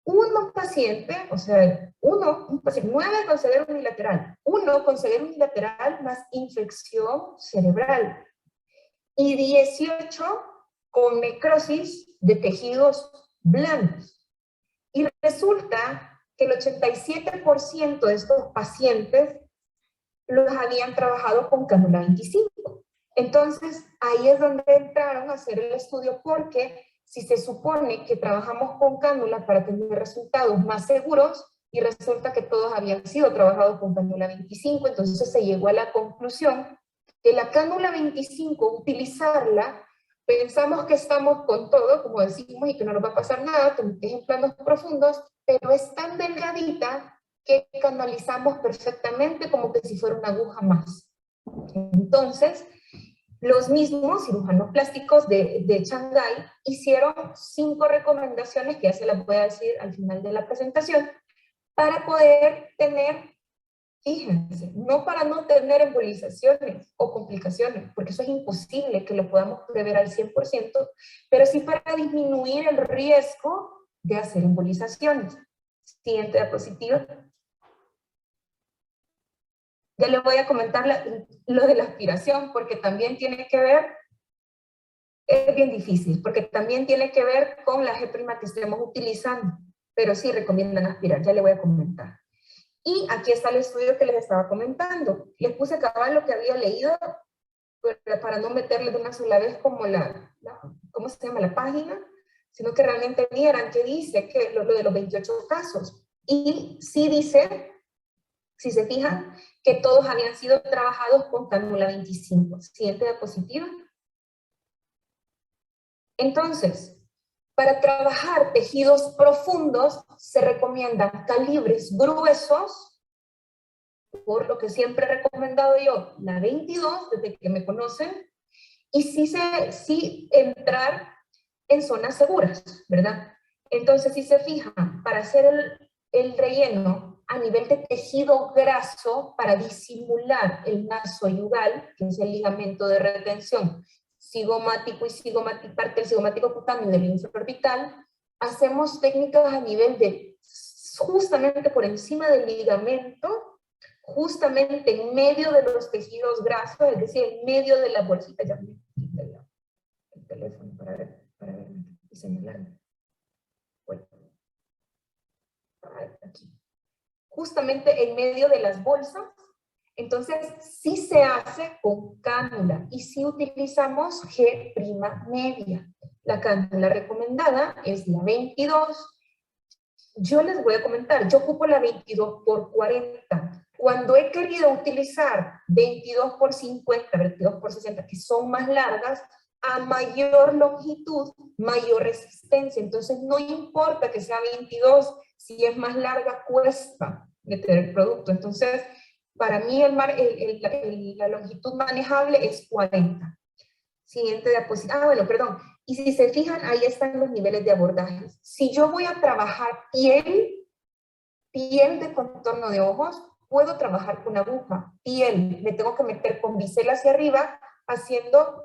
Un paciente, o sea, un paciente, 9 con ceguera unilateral, 1 con ceguera unilateral más infección cerebral y 18 con necrosis de tejidos blandos. Y resulta que el 87% de estos pacientes los habían trabajado con cánula 25. Entonces, ahí es donde entraron a hacer el estudio, porque si se supone que trabajamos con cánula para tener resultados más seguros, y resulta que todos habían sido trabajados con cánula 25, entonces se llegó a la conclusión que la cánula 25, utilizarla, pensamos que estamos con todo, como decimos, y que no nos va a pasar nada, que es en planos profundos, pero es tan delgadita que canalizamos perfectamente como que si fuera una aguja más. Entonces, los mismos cirujanos plásticos de Shanghái hicieron 5 recomendaciones, que ya se las voy a decir al final de la presentación, para poder tener, fíjense, no para no tener embolizaciones o complicaciones, porque eso es imposible que lo podamos prever al 100%, pero sí para disminuir el riesgo de hacer embolizaciones. Siguiente diapositiva. Ya les voy a comentar lo de la aspiración, porque también tiene que ver, es bien difícil, porque también tiene que ver con la G' que estemos utilizando, pero sí recomiendan aspirar, ya les voy a comentar. Y aquí está el estudio que les estaba comentando. Les puse acá lo que había leído, para no meterle de una sola vez como ¿cómo se llama? La página, sino que realmente vieran que dice que lo de los 28 casos. Y sí dice, si se fijan, que todos habían sido trabajados con cánula 25. Siguiente diapositiva. Entonces, para trabajar tejidos profundos se recomiendan calibres gruesos, por lo que siempre he recomendado yo, la 22, desde que me conocen, y sí entrar en zonas seguras, ¿verdad? Entonces, si se fijan, para hacer el relleno a nivel de tejido graso, para disimular el nasoyugal, que es el ligamento de retención cigomático y parte del cigomático cutáneo y del infraorbital, hacemos técnicas a nivel de, justamente por encima del ligamento, justamente en medio de los tejidos grasos, es decir, en medio de la bolsita. Ya me quité el teléfono para ver y señalarme. Bueno, aquí. Justamente en medio de las bolsas, Entonces, sí se hace con cánula y sí utilizamos G' media. La cánula recomendada es la 22. Yo les voy a comentar, yo ocupo la 22 por 40. Cuando he querido utilizar 22 por 50, 22 por 60, que son más largas, a mayor longitud, mayor resistencia. Entonces, no importa que sea 22, si es más larga, cuesta meter el producto. Entonces, para mí la longitud manejable es 40. Siguiente diapositiva. Ah, bueno, perdón. Y si se fijan, ahí están los niveles de abordaje. Si yo voy a trabajar piel de contorno de ojos, puedo trabajar con aguja. Piel, me tengo que meter con bisel hacia arriba, haciendo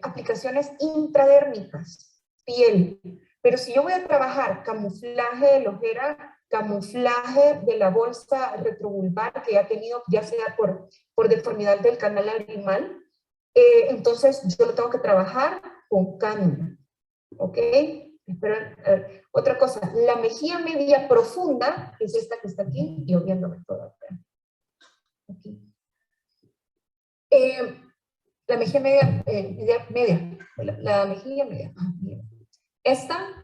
aplicaciones intradérmicas. Piel. Pero si yo voy a trabajar camuflaje de la ojera, camuflaje de la bolsa retrovulvar que ha tenido, ya sea por deformidad del canal lagrimal, entonces yo lo tengo que trabajar con cánula, ¿ok? Espero, otra cosa, la mejilla media profunda, es esta que está aquí, y viéndome todo. Aquí. La mejilla media, la mejilla media. Esta,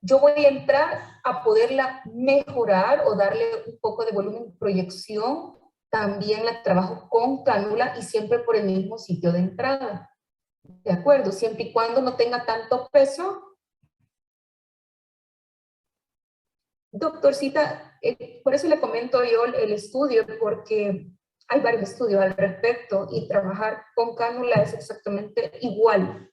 yo voy a entrar a poderla mejorar o darle un poco de volumen y proyección. También la trabajo con cánula y siempre por el mismo sitio de entrada. ¿De acuerdo? Siempre y cuando no tenga tanto peso. Doctorcita, por eso le comento yo el estudio, porque hay varios estudios al respecto y trabajar con cánula es exactamente igual.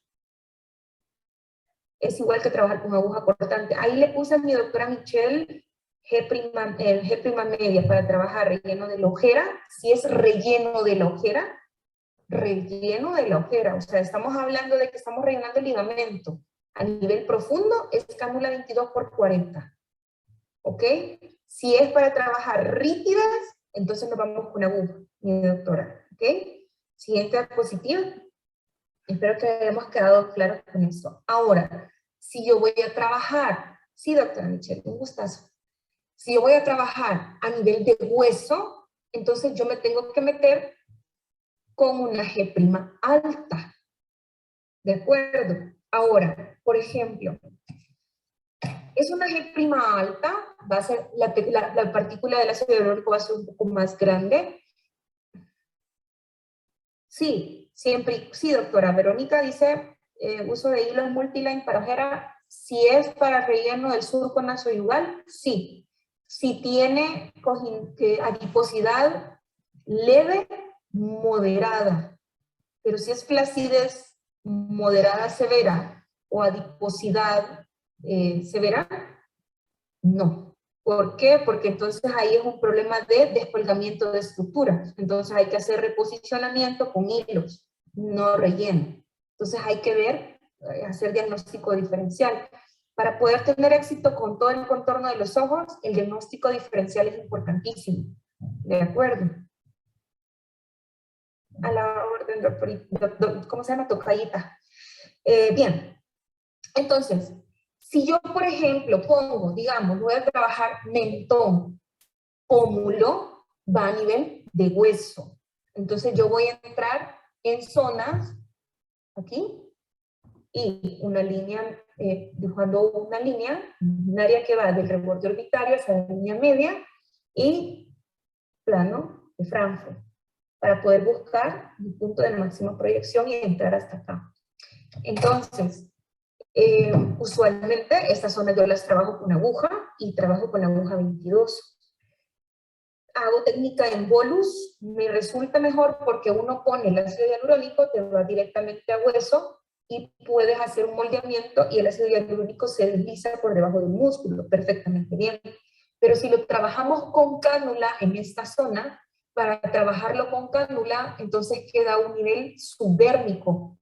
Es igual que trabajar con aguja cortante. Ahí le puse a mi doctora Michelle G' media para trabajar relleno de la ojera. Si es relleno de la ojera, o sea, estamos hablando de que estamos rellenando el ligamento. A nivel profundo es cánula 22 por 40. ¿Ok? Si es para trabajar rígidas, entonces nos vamos con aguja, mi doctora. ¿Ok? Siguiente diapositiva. Espero que hayamos quedado claros con eso. Ahora, si yo voy a trabajar, sí, doctora Michelle, un gustazo. Si yo voy a trabajar a nivel de hueso, entonces yo me tengo que meter con una G' alta. ¿De acuerdo? Ahora, por ejemplo, es una G' alta, va a ser la partícula del ácido hialurónico va a ser un poco más grande. Sí, siempre, sí, doctora. Verónica dice, uso de hilos multiline para ojera, si es para relleno del surco nasoyugal, sí. Si tiene adiposidad leve, moderada, pero si es flacidez moderada severa o adiposidad severa, no. ¿Por qué? Porque entonces ahí es un problema de descolgamiento de estructuras. Entonces hay que hacer reposicionamiento con hilos, no relleno. Entonces hay que ver, hacer diagnóstico diferencial. Para poder tener éxito con todo el contorno de los ojos, el diagnóstico diferencial es importantísimo. ¿De acuerdo? A la orden, doctor, ¿cómo se llama? Tocayita. Bien, entonces, si yo, por ejemplo, pongo, digamos, voy a trabajar mentón, pómulo, va a nivel de hueso. Entonces yo voy a entrar en zonas, aquí, y una línea, dibujando una línea, un área que va del reborde orbitario hacia la línea media, y plano de Frankfurt, para poder buscar un punto de máxima proyección y entrar hasta acá. Entonces, usualmente estas zonas yo las trabajo con aguja y trabajo con aguja 22. Hago técnica en bolus, me resulta mejor porque uno pone el ácido hialurónico, te va directamente a hueso y puedes hacer un moldeamiento y el ácido hialurónico se desliza por debajo del músculo perfectamente bien. Pero si lo trabajamos con cánula en esta zona, para trabajarlo con cánula, entonces queda un nivel subdérmico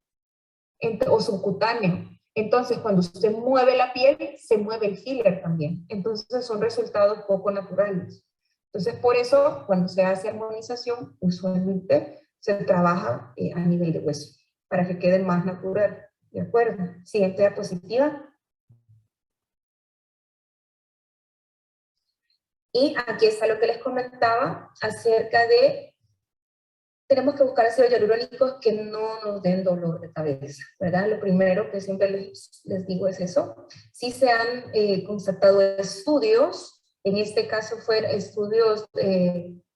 o subcutáneo. Entonces, cuando usted mueve la piel, se mueve el filler también. Entonces, son resultados poco naturales. Entonces, por eso, cuando se hace armonización, usualmente se trabaja a nivel de hueso, para que quede más natural. ¿De acuerdo? Siguiente diapositiva. Y aquí está lo que les comentaba acerca de, tenemos que buscar ácidos hialurónicos que no nos den dolor de cabeza, ¿verdad? Lo primero que siempre les digo es eso. Sí se han constatado estudios, en este caso fueron estudios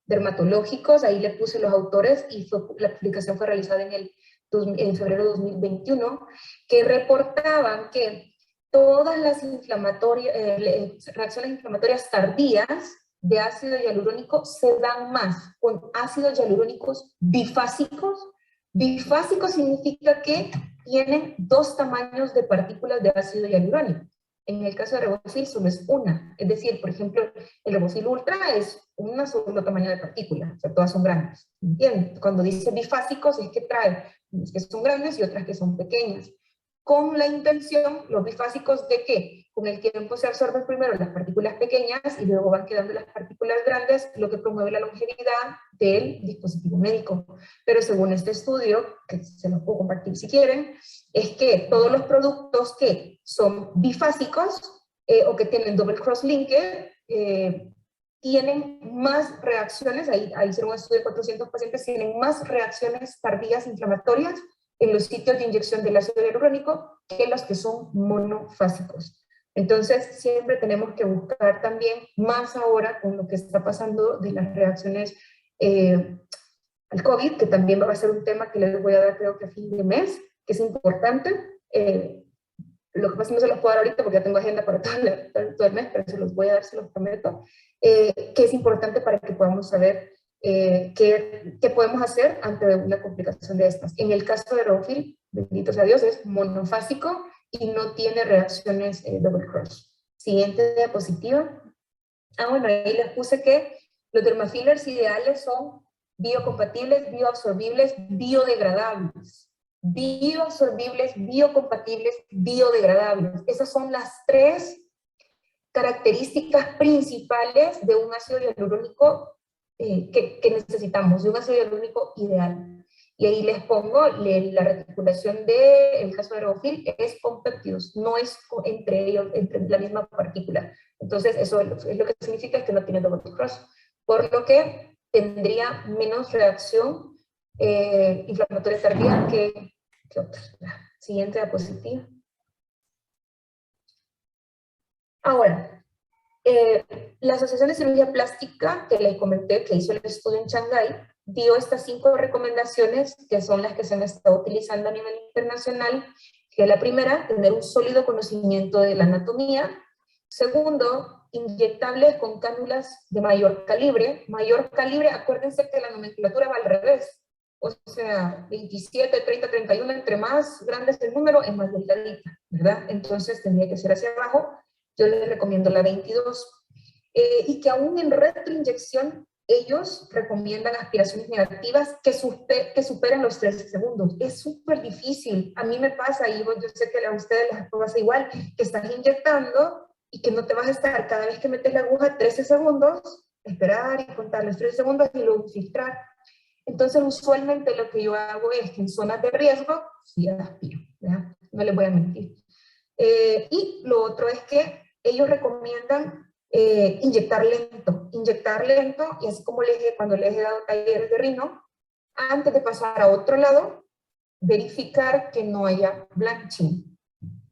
dermatológicos, ahí le puse los autores y la publicación fue realizada en febrero de 2021, que reportaban que todas las reacciones inflamatorias tardías de ácido hialurónico se dan más con ácidos hialurónicos bifásicos. Bifásico significa que tienen 2 tamaños de partículas de ácido hialurónico. En el caso de Revofil solo es una. Es decir, por ejemplo, el Revofil Ultra es un solo tamaño de partículas, o sea, todas son grandes. ¿Entiendes? Cuando dice bifásicos es que trae unas que son grandes y otras que son pequeñas. Con la intención, los bifásicos, de que con el tiempo se absorben primero las partículas pequeñas y luego van quedando las partículas grandes, lo que promueve la longevidad del dispositivo médico. Pero según este estudio, que se los puedo compartir si quieren, es que todos los productos que son bifásicos o que tienen double cross-linked tienen más reacciones, ahí hicieron un estudio de 400 pacientes, tienen más reacciones tardías inflamatorias en los sitios de inyección del ácido hialurónico que los que son monofásicos. Entonces, siempre tenemos que buscar también, más ahora con lo que está pasando de las reacciones al COVID, que también va a ser un tema que les voy a dar creo que a fin de mes, que es importante. Lo que pasa es que no se los puedo dar ahorita porque ya tengo agenda para todo el mes, pero se los voy a dar, se los prometo, que es importante para que podamos saber qué podemos hacer ante una complicación de estas. En el caso de Revofil, bendito sea Dios, es monofásico y no tiene reacciones double cross. Siguiente diapositiva. Bueno, ahí les puse que los dermafillers ideales son biocompatibles, bioabsorbibles, biodegradables. Bioabsorbibles, biocompatibles, biodegradables. Esas son las 3 características principales de un ácido hialurónico que necesitamos, de un ácido hialurónico ideal. Y ahí les pongo la reticulación del caso de Revofil es con péptidos, no es entre ellos, entre la misma partícula. Entonces, eso es lo que significa que no tiene double cross, por lo que tendría menos reacción inflamatoria tardía que otras. Siguiente diapositiva. Ahora, la Asociación de Cirugía Plástica, que les comenté, que hizo el estudio en Shanghái, dio estas 5 recomendaciones, que son las que se han estado utilizando a nivel internacional, que es la primera, tener un sólido conocimiento de la anatomía. Segundo, inyectables con cánulas de mayor calibre. Mayor calibre, acuérdense que la nomenclatura va al revés. O sea, 27, 30, 31, entre más grande es el número, es más delgadita, ¿verdad? Entonces tendría que ser hacia abajo. Yo les recomiendo la 22. Y que aún en retroinyección, ellos recomiendan aspiraciones negativas que superen los 13 segundos. Es súper difícil. A mí me pasa, y yo sé que a ustedes les pasa igual, que estás inyectando y que no te vas a estar cada vez que metes la aguja 13 segundos, esperar y contar los 13 segundos y luego filtrar. Entonces, usualmente lo que yo hago es que en zonas de riesgo, sí aspiro, ¿verdad? No les voy a mentir. Y lo otro es que ellos recomiendan inyectar lento, y así como cuando les he dado talleres de rino, antes de pasar a otro lado, verificar que no haya blanching,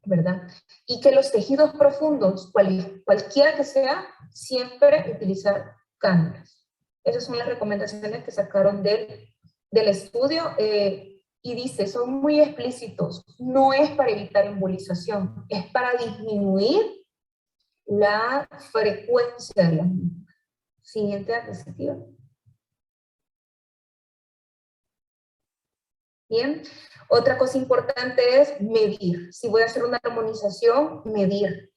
¿verdad? Y que los tejidos profundos, cualquiera que sea, siempre utilizar cánulas. Esas son las recomendaciones que sacaron del estudio. Y dice, son muy explícitos, no es para evitar embolización, es para disminuir la frecuencia de la misma. Siguiente diapositiva. Bien, otra cosa importante es medir. Si voy a hacer una armonización, medir.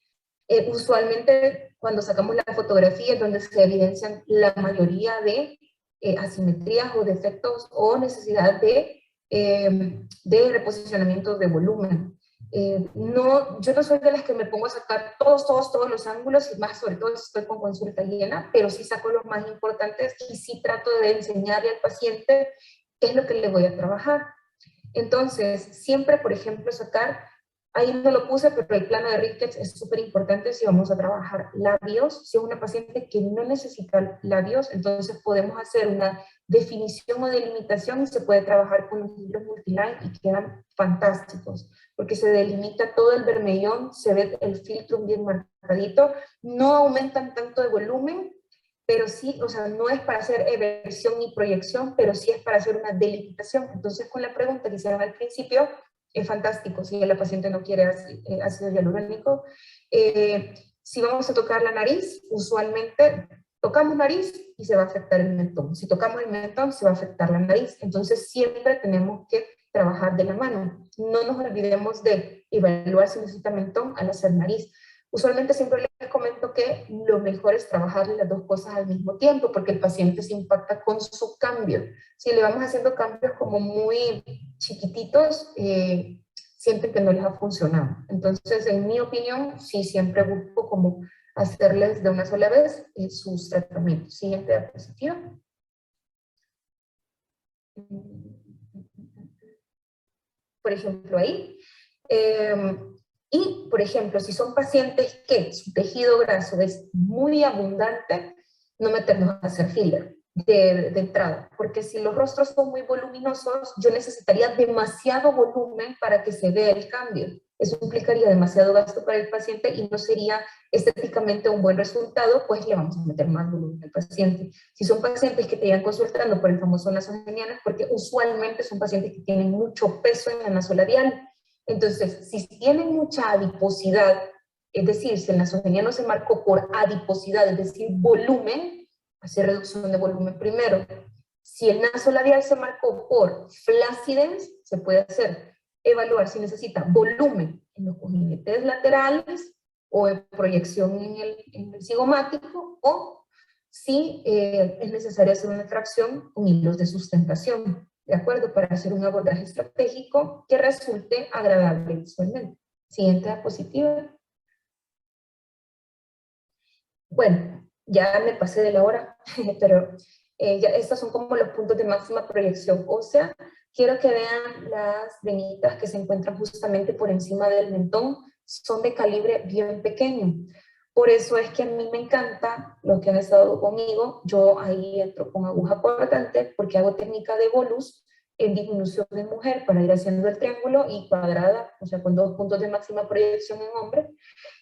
Usualmente cuando sacamos la fotografía es donde se evidencian la mayoría de asimetrías o defectos o necesidad de reposicionamiento de volumen. Yo no soy de las que me pongo a sacar todos los ángulos, y más sobre todo si estoy con consulta llena, pero sí saco los más importantes y sí trato de enseñarle al paciente qué es lo que le voy a trabajar. Entonces, siempre, por ejemplo, sacar Ahí no lo puse, pero el plano de Ricketts es súper importante si vamos a trabajar labios. Si es una paciente que no necesita labios, entonces podemos hacer una definición o delimitación y se puede trabajar con los libros multiline y quedan fantásticos, porque se delimita todo el vermellón, se ve el filtro bien marcadito, no aumentan tanto de volumen, pero sí, o sea, no es para hacer eversión ni proyección, pero sí es para hacer una delimitación. Entonces, con la pregunta que hicieron al principio, es fantástico si la paciente no quiere ácido hialurónico. Si vamos a tocar la nariz, usualmente tocamos nariz y se va a afectar el mentón. Si tocamos el mentón, se va a afectar la nariz. Entonces, siempre tenemos que trabajar de la mano. No nos olvidemos de evaluar si necesita mentón al hacer nariz. Usualmente siempre les comento que lo mejor es trabajar las dos cosas al mismo tiempo, porque el paciente se impacta con su cambio. Si le vamos haciendo cambios como muy chiquititos, sienten que no les ha funcionado. Entonces, en mi opinión, sí, siempre busco como hacerles de una sola vez sus tratamientos. Siguiente diapositiva. Por ejemplo, ahí. Y, por ejemplo, si son pacientes que su tejido graso es muy abundante, no meternos a hacer filler de entrada, porque si los rostros son muy voluminosos, yo necesitaría demasiado volumen para que se vea el cambio. Eso implicaría demasiado gasto para el paciente y no sería estéticamente un buen resultado, pues le vamos a meter más volumen al paciente. Si son pacientes que te llegan consultando por el famoso nasogeniano, porque usualmente son pacientes que tienen mucho peso en la nasolabial. Entonces, si tienen mucha adiposidad, es decir, si el nasogeniano se marcó por adiposidad, es decir, volumen, hacer reducción de volumen primero. Si el nasolabial se marcó por flacidez, se puede hacer evaluar si necesita volumen en los cojinetes laterales o en proyección en el cigomático, o si es necesario hacer una tracción con hilos de sustentación, ¿de acuerdo? Para hacer un abordaje estratégico que resulte agradable visualmente. Siguiente diapositiva. Bueno, ya me pasé de la hora, pero ya estos son como los puntos de máxima proyección ósea. Quiero que vean las venitas que se encuentran justamente por encima del mentón, son de calibre bien pequeño. Por eso es que a mí me encanta, los que han estado conmigo, yo ahí entro con aguja cortante porque hago técnica de bolus en disminución de mujer para ir haciendo el triángulo y cuadrada, o sea, con 2 puntos de máxima proyección en hombre,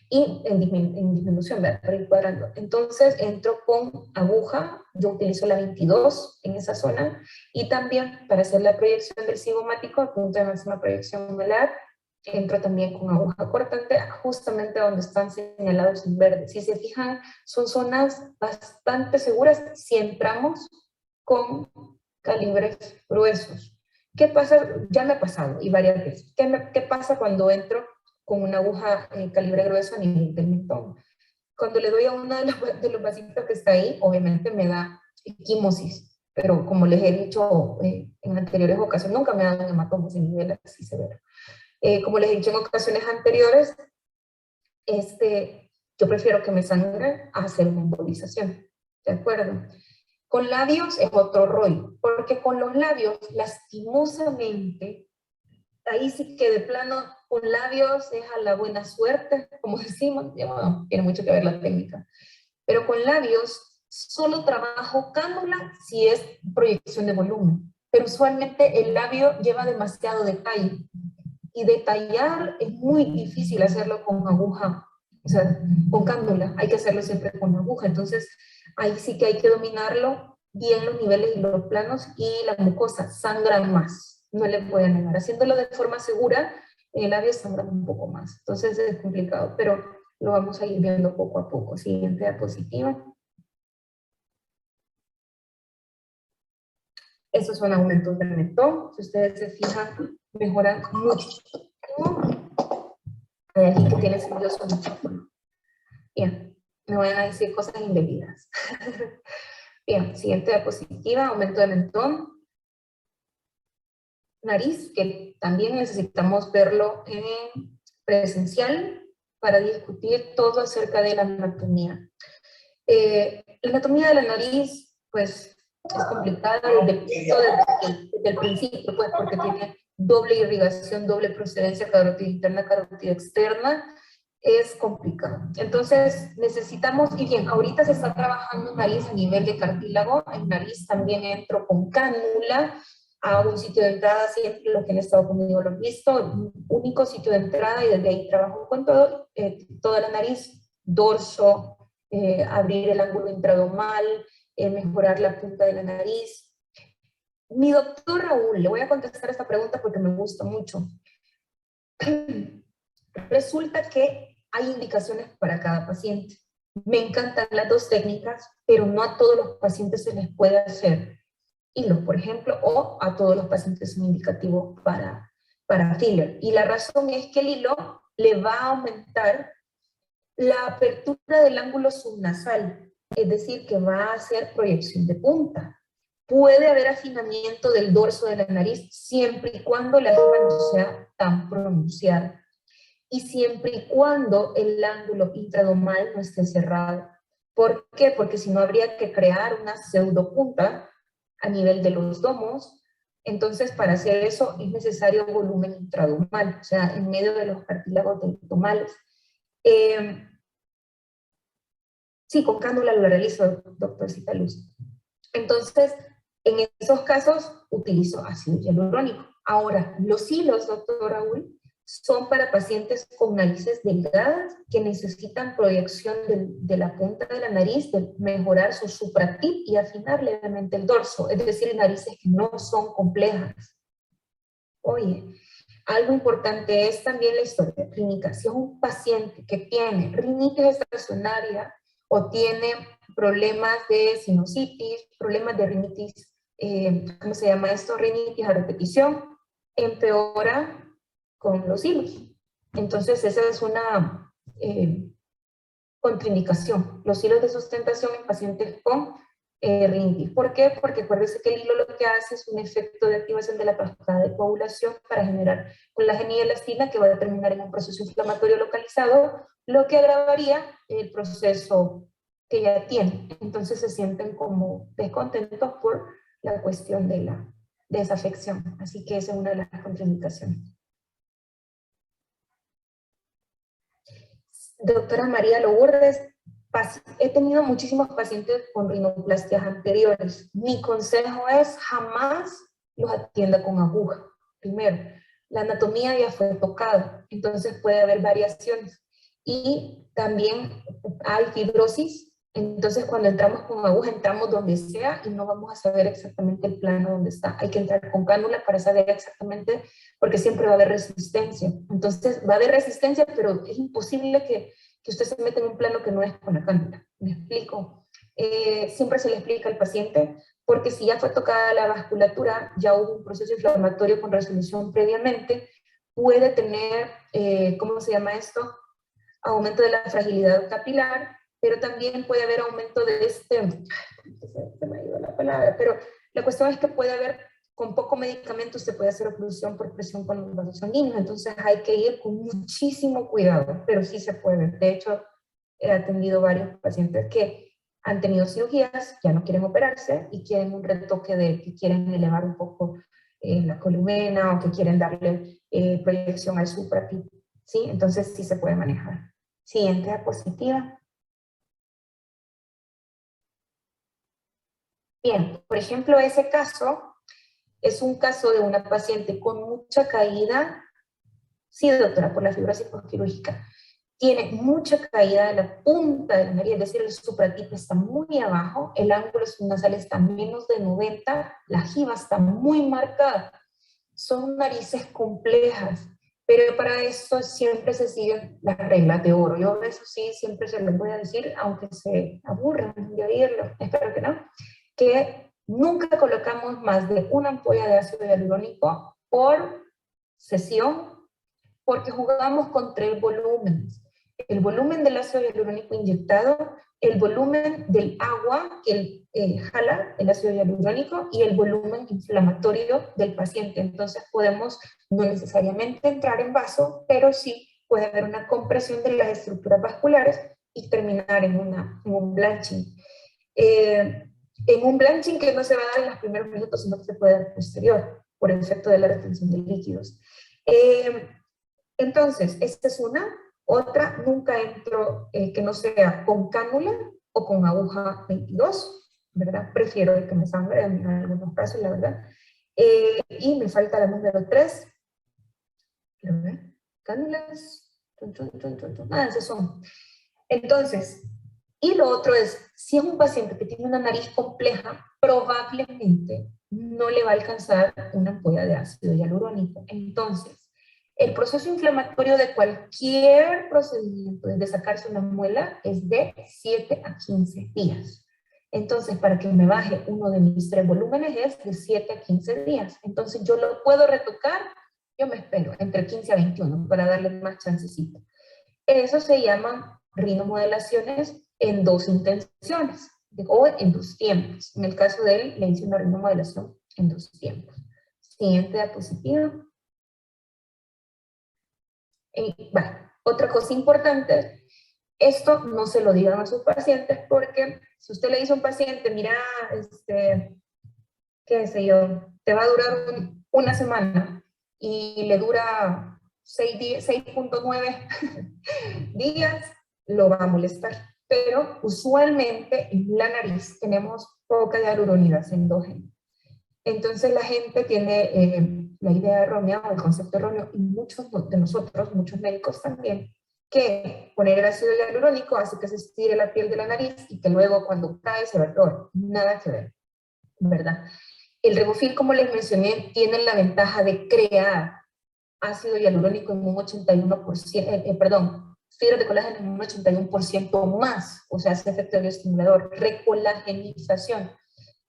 y en disminución, ¿verdad? Para ir cuadrando. Entonces entro con aguja, yo utilizo la 22 en esa zona, y también para hacer la proyección del cigomático, el punto de máxima proyección molar, entro también con aguja cortante, justamente donde están señalados en verde. Si se fijan, son zonas bastante seguras si entramos con calibres gruesos. ¿Qué pasa? Ya me ha pasado, y varias veces. ¿Qué pasa cuando entro con una aguja calibre grueso a nivel del mentón? Cuando le doy a uno de los vasitos que está ahí, obviamente me da equimosis, pero como les he dicho en anteriores ocasiones, nunca me dan hematomas en nivel así severo. Como les he dicho en ocasiones anteriores, yo prefiero que me sangre a hacer una embolización, ¿de acuerdo? Con labios es otro rollo, porque con los labios, lastimosamente, ahí sí que de plano con labios es a la buena suerte, como decimos, bueno, tiene mucho que ver la técnica, pero con labios solo trabajo cánula si es proyección de volumen, pero usualmente el labio lleva demasiado detalle, y detallar es muy difícil hacerlo con aguja, o sea, con cánula, hay que hacerlo siempre con aguja, entonces ahí sí que hay que dominarlo bien los niveles y los planos, y la mucosa sangra más, no le pueden negar. Haciéndolo de forma segura, el labio sangra un poco más, entonces es complicado, pero lo vamos a ir viendo poco a poco. Siguiente diapositiva. Esos son aumentos del mentón, si ustedes se fijan, mejoran mucho. Hay aquí que tiene nervioso mucho. Bien, me van a decir cosas indebidas. Bien, siguiente diapositiva, aumento de mentón. Nariz, que también necesitamos verlo en presencial para discutir todo acerca de la anatomía. La anatomía de la nariz, pues, es complicada desde el principio, pues, porque tiene doble irrigación, doble procedencia, carótida interna, carótida externa, es complicado. Entonces necesitamos, y bien, ahorita se está trabajando en nariz a nivel de cartílago, en nariz también entro con cánula, a un sitio de entrada, siempre los que han estado conmigo lo han visto, un único sitio de entrada y desde ahí trabajo con todo, toda la nariz, dorso, abrir el ángulo intradomal, mejorar la punta de la nariz. Mi doctor Raúl, le voy a contestar esta pregunta porque me gusta mucho. Resulta que hay indicaciones para cada paciente. Me encantan las dos técnicas, pero no a todos los pacientes se les puede hacer hilos, por ejemplo, o a todos los pacientes es un indicativo para filler. Y la razón es que el hilo le va a aumentar la apertura del ángulo subnasal, es decir, que va a hacer proyección de punta. Puede haber afinamiento del dorso de la nariz siempre y cuando la jiba no sea tan pronunciada y siempre y cuando el ángulo intradomal no esté cerrado. ¿Por qué? Porque si no habría que crear una pseudopunta a nivel de los domos. Entonces, para hacer eso es necesario volumen intradomal, o sea, en medio de los cartílagos domales. Sí, con cánula lo realizo, doctor Citaluz. Entonces, en esos casos, utilizo ácido hialurónico. Ahora, los hilos, doctor Raúl, son para pacientes con narices delgadas que necesitan proyección de la punta de la nariz, de mejorar su supratip y afinar levemente el dorso, es decir, narices que no son complejas. Oye, algo importante es también la historia clínica. Si es un paciente que tiene rinitis estacionaria o tiene problemas de sinusitis, problemas de rinitis, ¿cómo se llama esto? Rinitis a repetición, empeora con los hilos. Entonces esa es una contraindicación. Los hilos de sustentación en pacientes con rinitis. ¿Por qué? Porque acuérdense que el hilo lo que hace es un efecto de activación de la cascada de coagulación para generar colágeno y elastina que va a terminar en un proceso inflamatorio localizado, lo que agravaría el proceso que ya tienen. Entonces se sienten como descontentos por la cuestión de la desafección. Así que esa es una de las contraindicaciones. Doctora María Lourdes, he tenido muchísimos pacientes con rinoplastias anteriores. Mi consejo es jamás los atienda con aguja. Primero, la anatomía ya fue tocada, entonces puede haber variaciones. Y también hay fibrosis, entonces cuando entramos con aguja entramos donde sea y no vamos a saber exactamente el plano donde está. Hay que entrar con cánula para saber exactamente, porque siempre va a haber resistencia. Entonces va a haber resistencia, pero es imposible que usted se mete en un plano que no es con la cánula. ¿Me explico? Siempre se le explica al paciente, porque si ya fue tocada la vasculatura, ya hubo un proceso inflamatorio con resolución previamente, puede tener, ¿cómo se llama esto? Aumento de la fragilidad capilar, pero también puede haber aumento de se me ha ido la palabra, pero la cuestión es que puede haber, con poco medicamento se puede hacer oclusión por presión con los vasos sanguíneos, entonces hay que ir con muchísimo cuidado, pero sí se puede. De hecho, he atendido varios pacientes que han tenido cirugías, ya no quieren operarse y quieren un retoque de que quieren elevar un poco la columena o que quieren darle proyección al suprapico, ¿sí? Entonces sí se puede manejar. Siguiente diapositiva. Bien, por ejemplo, ese caso es un caso de una paciente con mucha caída, sí doctora, por la fibrosis postquirúrgica, tiene mucha caída de la punta de la nariz, es decir, el supratipo está muy abajo, el ángulo subnasal está a menos de 90, la jiba está muy marcada. Son narices complejas, pero para eso siempre se siguen las reglas de oro. Yo eso sí siempre se los voy a decir, aunque se aburran de oírlo, espero que no, que nunca colocamos más de una ampolla de ácido hialurónico por sesión, porque jugamos con 3 volúmenes. El volumen del ácido hialurónico inyectado, el volumen del agua que jala el ácido hialurónico y el volumen inflamatorio del paciente. Entonces podemos no necesariamente entrar en vaso, pero sí puede haber una compresión de las estructuras vasculares y terminar en un blanching. En un blanching que no se va a dar en los primeros minutos, sino que se puede dar posterior. por el efecto de la retención de líquidos. Entonces, esta es una. Otra, nunca entro que no sea con cánula o con aguja 22, ¿verdad? Prefiero el que me sangre en algunos casos, la verdad. Y me falta la número 3. Quiero ver. Cánulas. Esos son. Entonces, y lo otro es, si es un paciente que tiene una nariz compleja, probablemente no le va a alcanzar una ampolla de ácido hialurónico. Entonces, el proceso inflamatorio de cualquier procedimiento, desde sacarse una muela, es de 7 a 15 días. Entonces, para que me baje uno de mis 3 volúmenes es de 7 a 15 días. Entonces, yo lo puedo retocar, yo me espero, entre 15 a 21, para darle más chancecito. Eso se llama rinomodelaciones en 2 intenciones, o en 2 tiempos. En el caso de él, le hice una rinomodelación en 2 tiempos. Siguiente diapositiva. Vale. Otra cosa importante, esto no se lo digan a sus pacientes, porque si usted le dice a un paciente, mira, qué sé yo, te va a durar una semana y le dura 6.9 días, lo va a molestar. Pero usualmente en la nariz tenemos poca hialuronidasa endógena. Entonces la gente tiene la idea errónea o el concepto erróneo, y muchos de nosotros, muchos médicos también, que poner el ácido hialurónico hace que se estire la piel de la nariz y que luego cuando cae se va peor. Nada que ver, ¿verdad? El Rebufil, como les mencioné, tiene la ventaja de crear ácido hialurónico en un 81%, fibras de colágeno en un 81% más, o sea, hace efecto bioestimulador, recolagenización.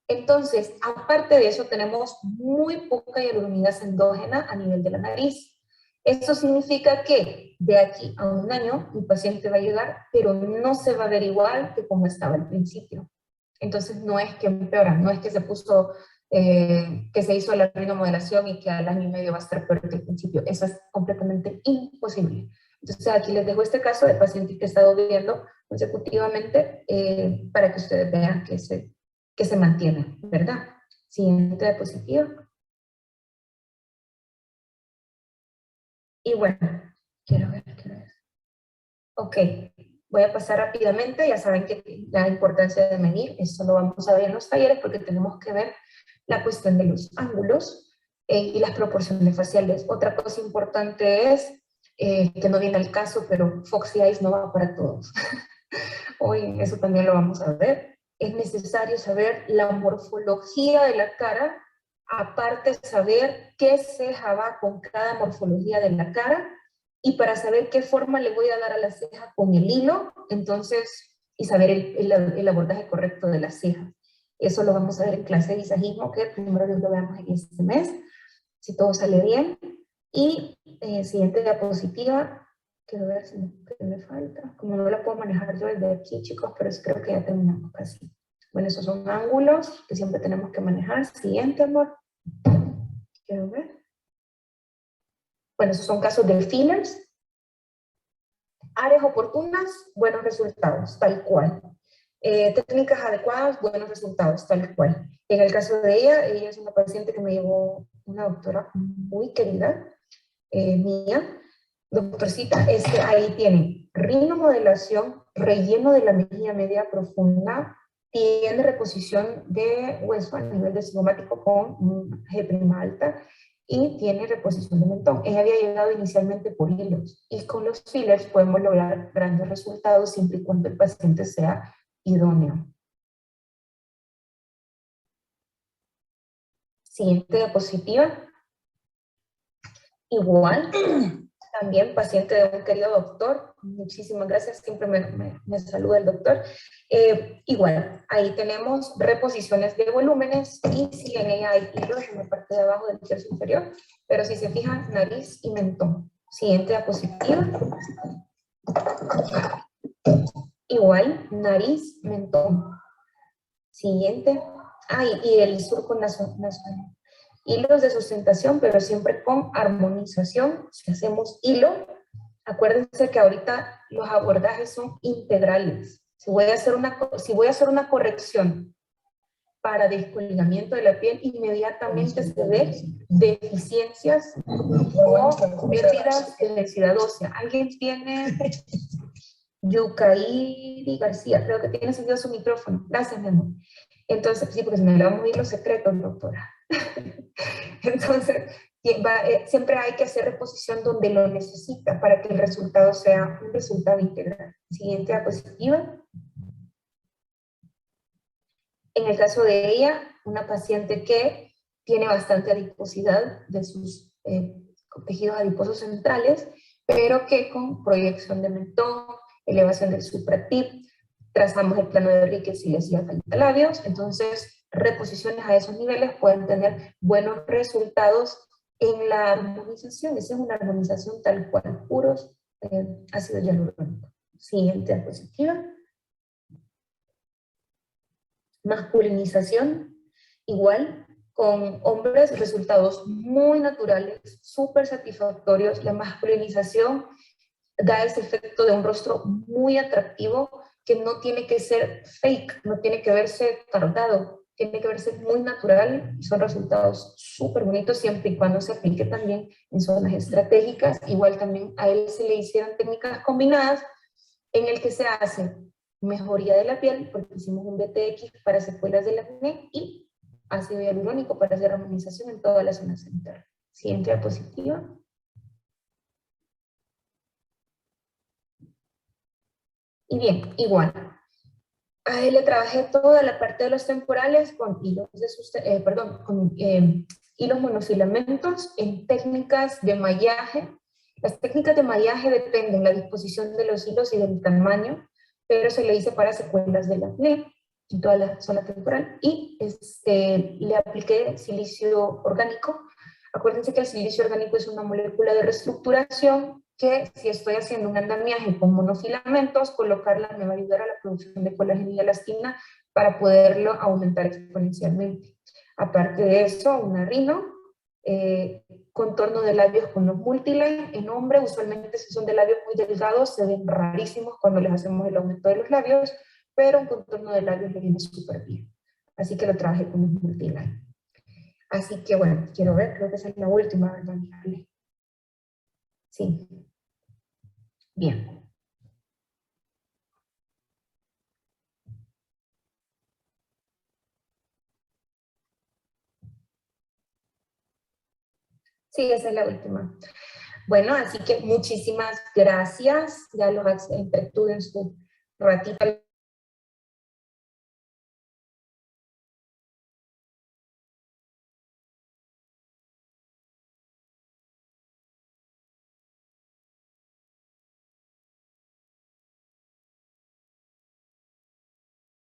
Entonces, aparte de eso, tenemos muy poca hialuronidasa endógena a nivel de la nariz. Eso significa que de aquí a un año un paciente va a llegar, pero no se va a ver igual que como estaba al principio. Entonces, no es que empeora, no es que se puso, que se hizo la rinomodelación y que al año y medio va a estar peor que al principio. Eso es completamente imposible. Entonces, aquí les dejo este caso de paciente que he estado viendo consecutivamente para que ustedes vean que se mantiene, ¿verdad? Siguiente diapositiva. Y bueno, quiero ver. Ok, voy a pasar rápidamente. Ya saben que la importancia de medir, esto lo vamos a ver en los talleres porque tenemos que ver la cuestión de los ángulos y las proporciones faciales. Otra cosa importante es, que no viene al caso, pero Foxy Eyes no va para todos. Hoy eso también lo vamos a ver. Es necesario saber la morfología de la cara, aparte saber qué ceja va con cada morfología de la cara, y para saber qué forma le voy a dar a la ceja con el hilo, entonces, y saber el abordaje correcto de la ceja. Eso lo vamos a ver en clase de visajismo, que primero lo veamos en este mes, si todo sale bien. Y siguiente diapositiva. Quiero ver si me falta. Como no la puedo manejar yo desde aquí, chicos, pero creo que ya terminamos casi. Bueno, esos son ángulos que siempre tenemos que manejar. Siguiente, amor. Quiero ver. Bueno, esos son casos de fillers. Áreas oportunas, buenos resultados, tal cual. Técnicas adecuadas, buenos resultados, tal cual. En el caso de ella es una paciente que me llevó una doctora muy querida, mía. Doctorcita, ahí tiene rinomodelación, relleno de la mejilla media profunda, tiene reposición de hueso a nivel de cigomático con G' alta y tiene reposición de mentón. Ella había llegado inicialmente por hilos y con los fillers podemos lograr grandes resultados siempre y cuando el paciente sea idóneo. Siguiente diapositiva. Igual. También paciente de un querido doctor, muchísimas gracias, siempre me saluda el doctor. Igual, ahí tenemos reposiciones de volúmenes y si en ella hay hilos en la parte de abajo del tercio inferior, pero si se fijan, nariz y mentón. Siguiente diapositiva. Igual, nariz, mentón. Siguiente. Y el surco nasoneal. Hilos de sustentación, pero siempre con armonización. Si hacemos hilo, acuérdense que ahorita los abordajes son integrales. Si voy a hacer una corrección para descolgamiento de la piel, inmediatamente se ve deficiencias o pérdidas de densidad ósea. ¿Alguien tiene? Yucairi García, creo que tiene encendido su micrófono. Gracias, mi amor. Entonces, sí, porque se me van a oír los secretos, doctora. Entonces, siempre hay que hacer reposición donde lo necesita para que el resultado sea un resultado integral. Siguiente diapositiva. En el caso de ella, una paciente que tiene bastante adiposidad de sus tejidos adiposos centrales, pero que con proyección de mentón, elevación del supratip, trazamos el plano de Ricketts y le hacía falta labios, entonces reposiciones a esos niveles pueden tener buenos resultados en la armonización. Esa es una armonización tal cual, puros ácido hialurónico. Siguiente diapositiva. Masculinización, igual, con hombres, resultados muy naturales, súper satisfactorios. La masculinización da ese efecto de un rostro muy atractivo que no tiene que ser fake, no tiene que verse tardado, tiene que verse muy natural. Son resultados súper bonitos siempre y cuando se aplique también en zonas estratégicas. Igual también a él se le hicieron técnicas combinadas en el que se hace mejoría de la piel, porque hicimos un BTX para secuelas del acné y ácido hialurónico para hacer armonización en toda la zona central. Siguiente diapositiva. Y bien, igual. A él le trabajé toda la parte de los temporales con hilos, hilos monofilamentos en técnicas de mallaje. Las técnicas de mallaje dependen de la disposición de los hilos y del tamaño, pero se le hice para secuelas del acné en toda la zona temporal y le apliqué silicio orgánico. Acuérdense que el silicio orgánico es una molécula de reestructuración que si estoy haciendo un andamiaje con monofilamentos, colocarla me va a ayudar a la producción de colágeno y elastina para poderlo aumentar exponencialmente. Aparte de eso, una rino, contorno de labios con los multiline. En hombre, usualmente si son de labios muy delgados, se ven rarísimos cuando les hacemos el aumento de los labios, pero un contorno de labios le viene súper bien. Así que lo trabajé con los multiline. Así que bueno, quiero ver, creo que esa es la última, ¿verdad? Sí. Bien. Sí, esa es la última. Bueno, así que muchísimas gracias. Ya los entretuve en su ratito.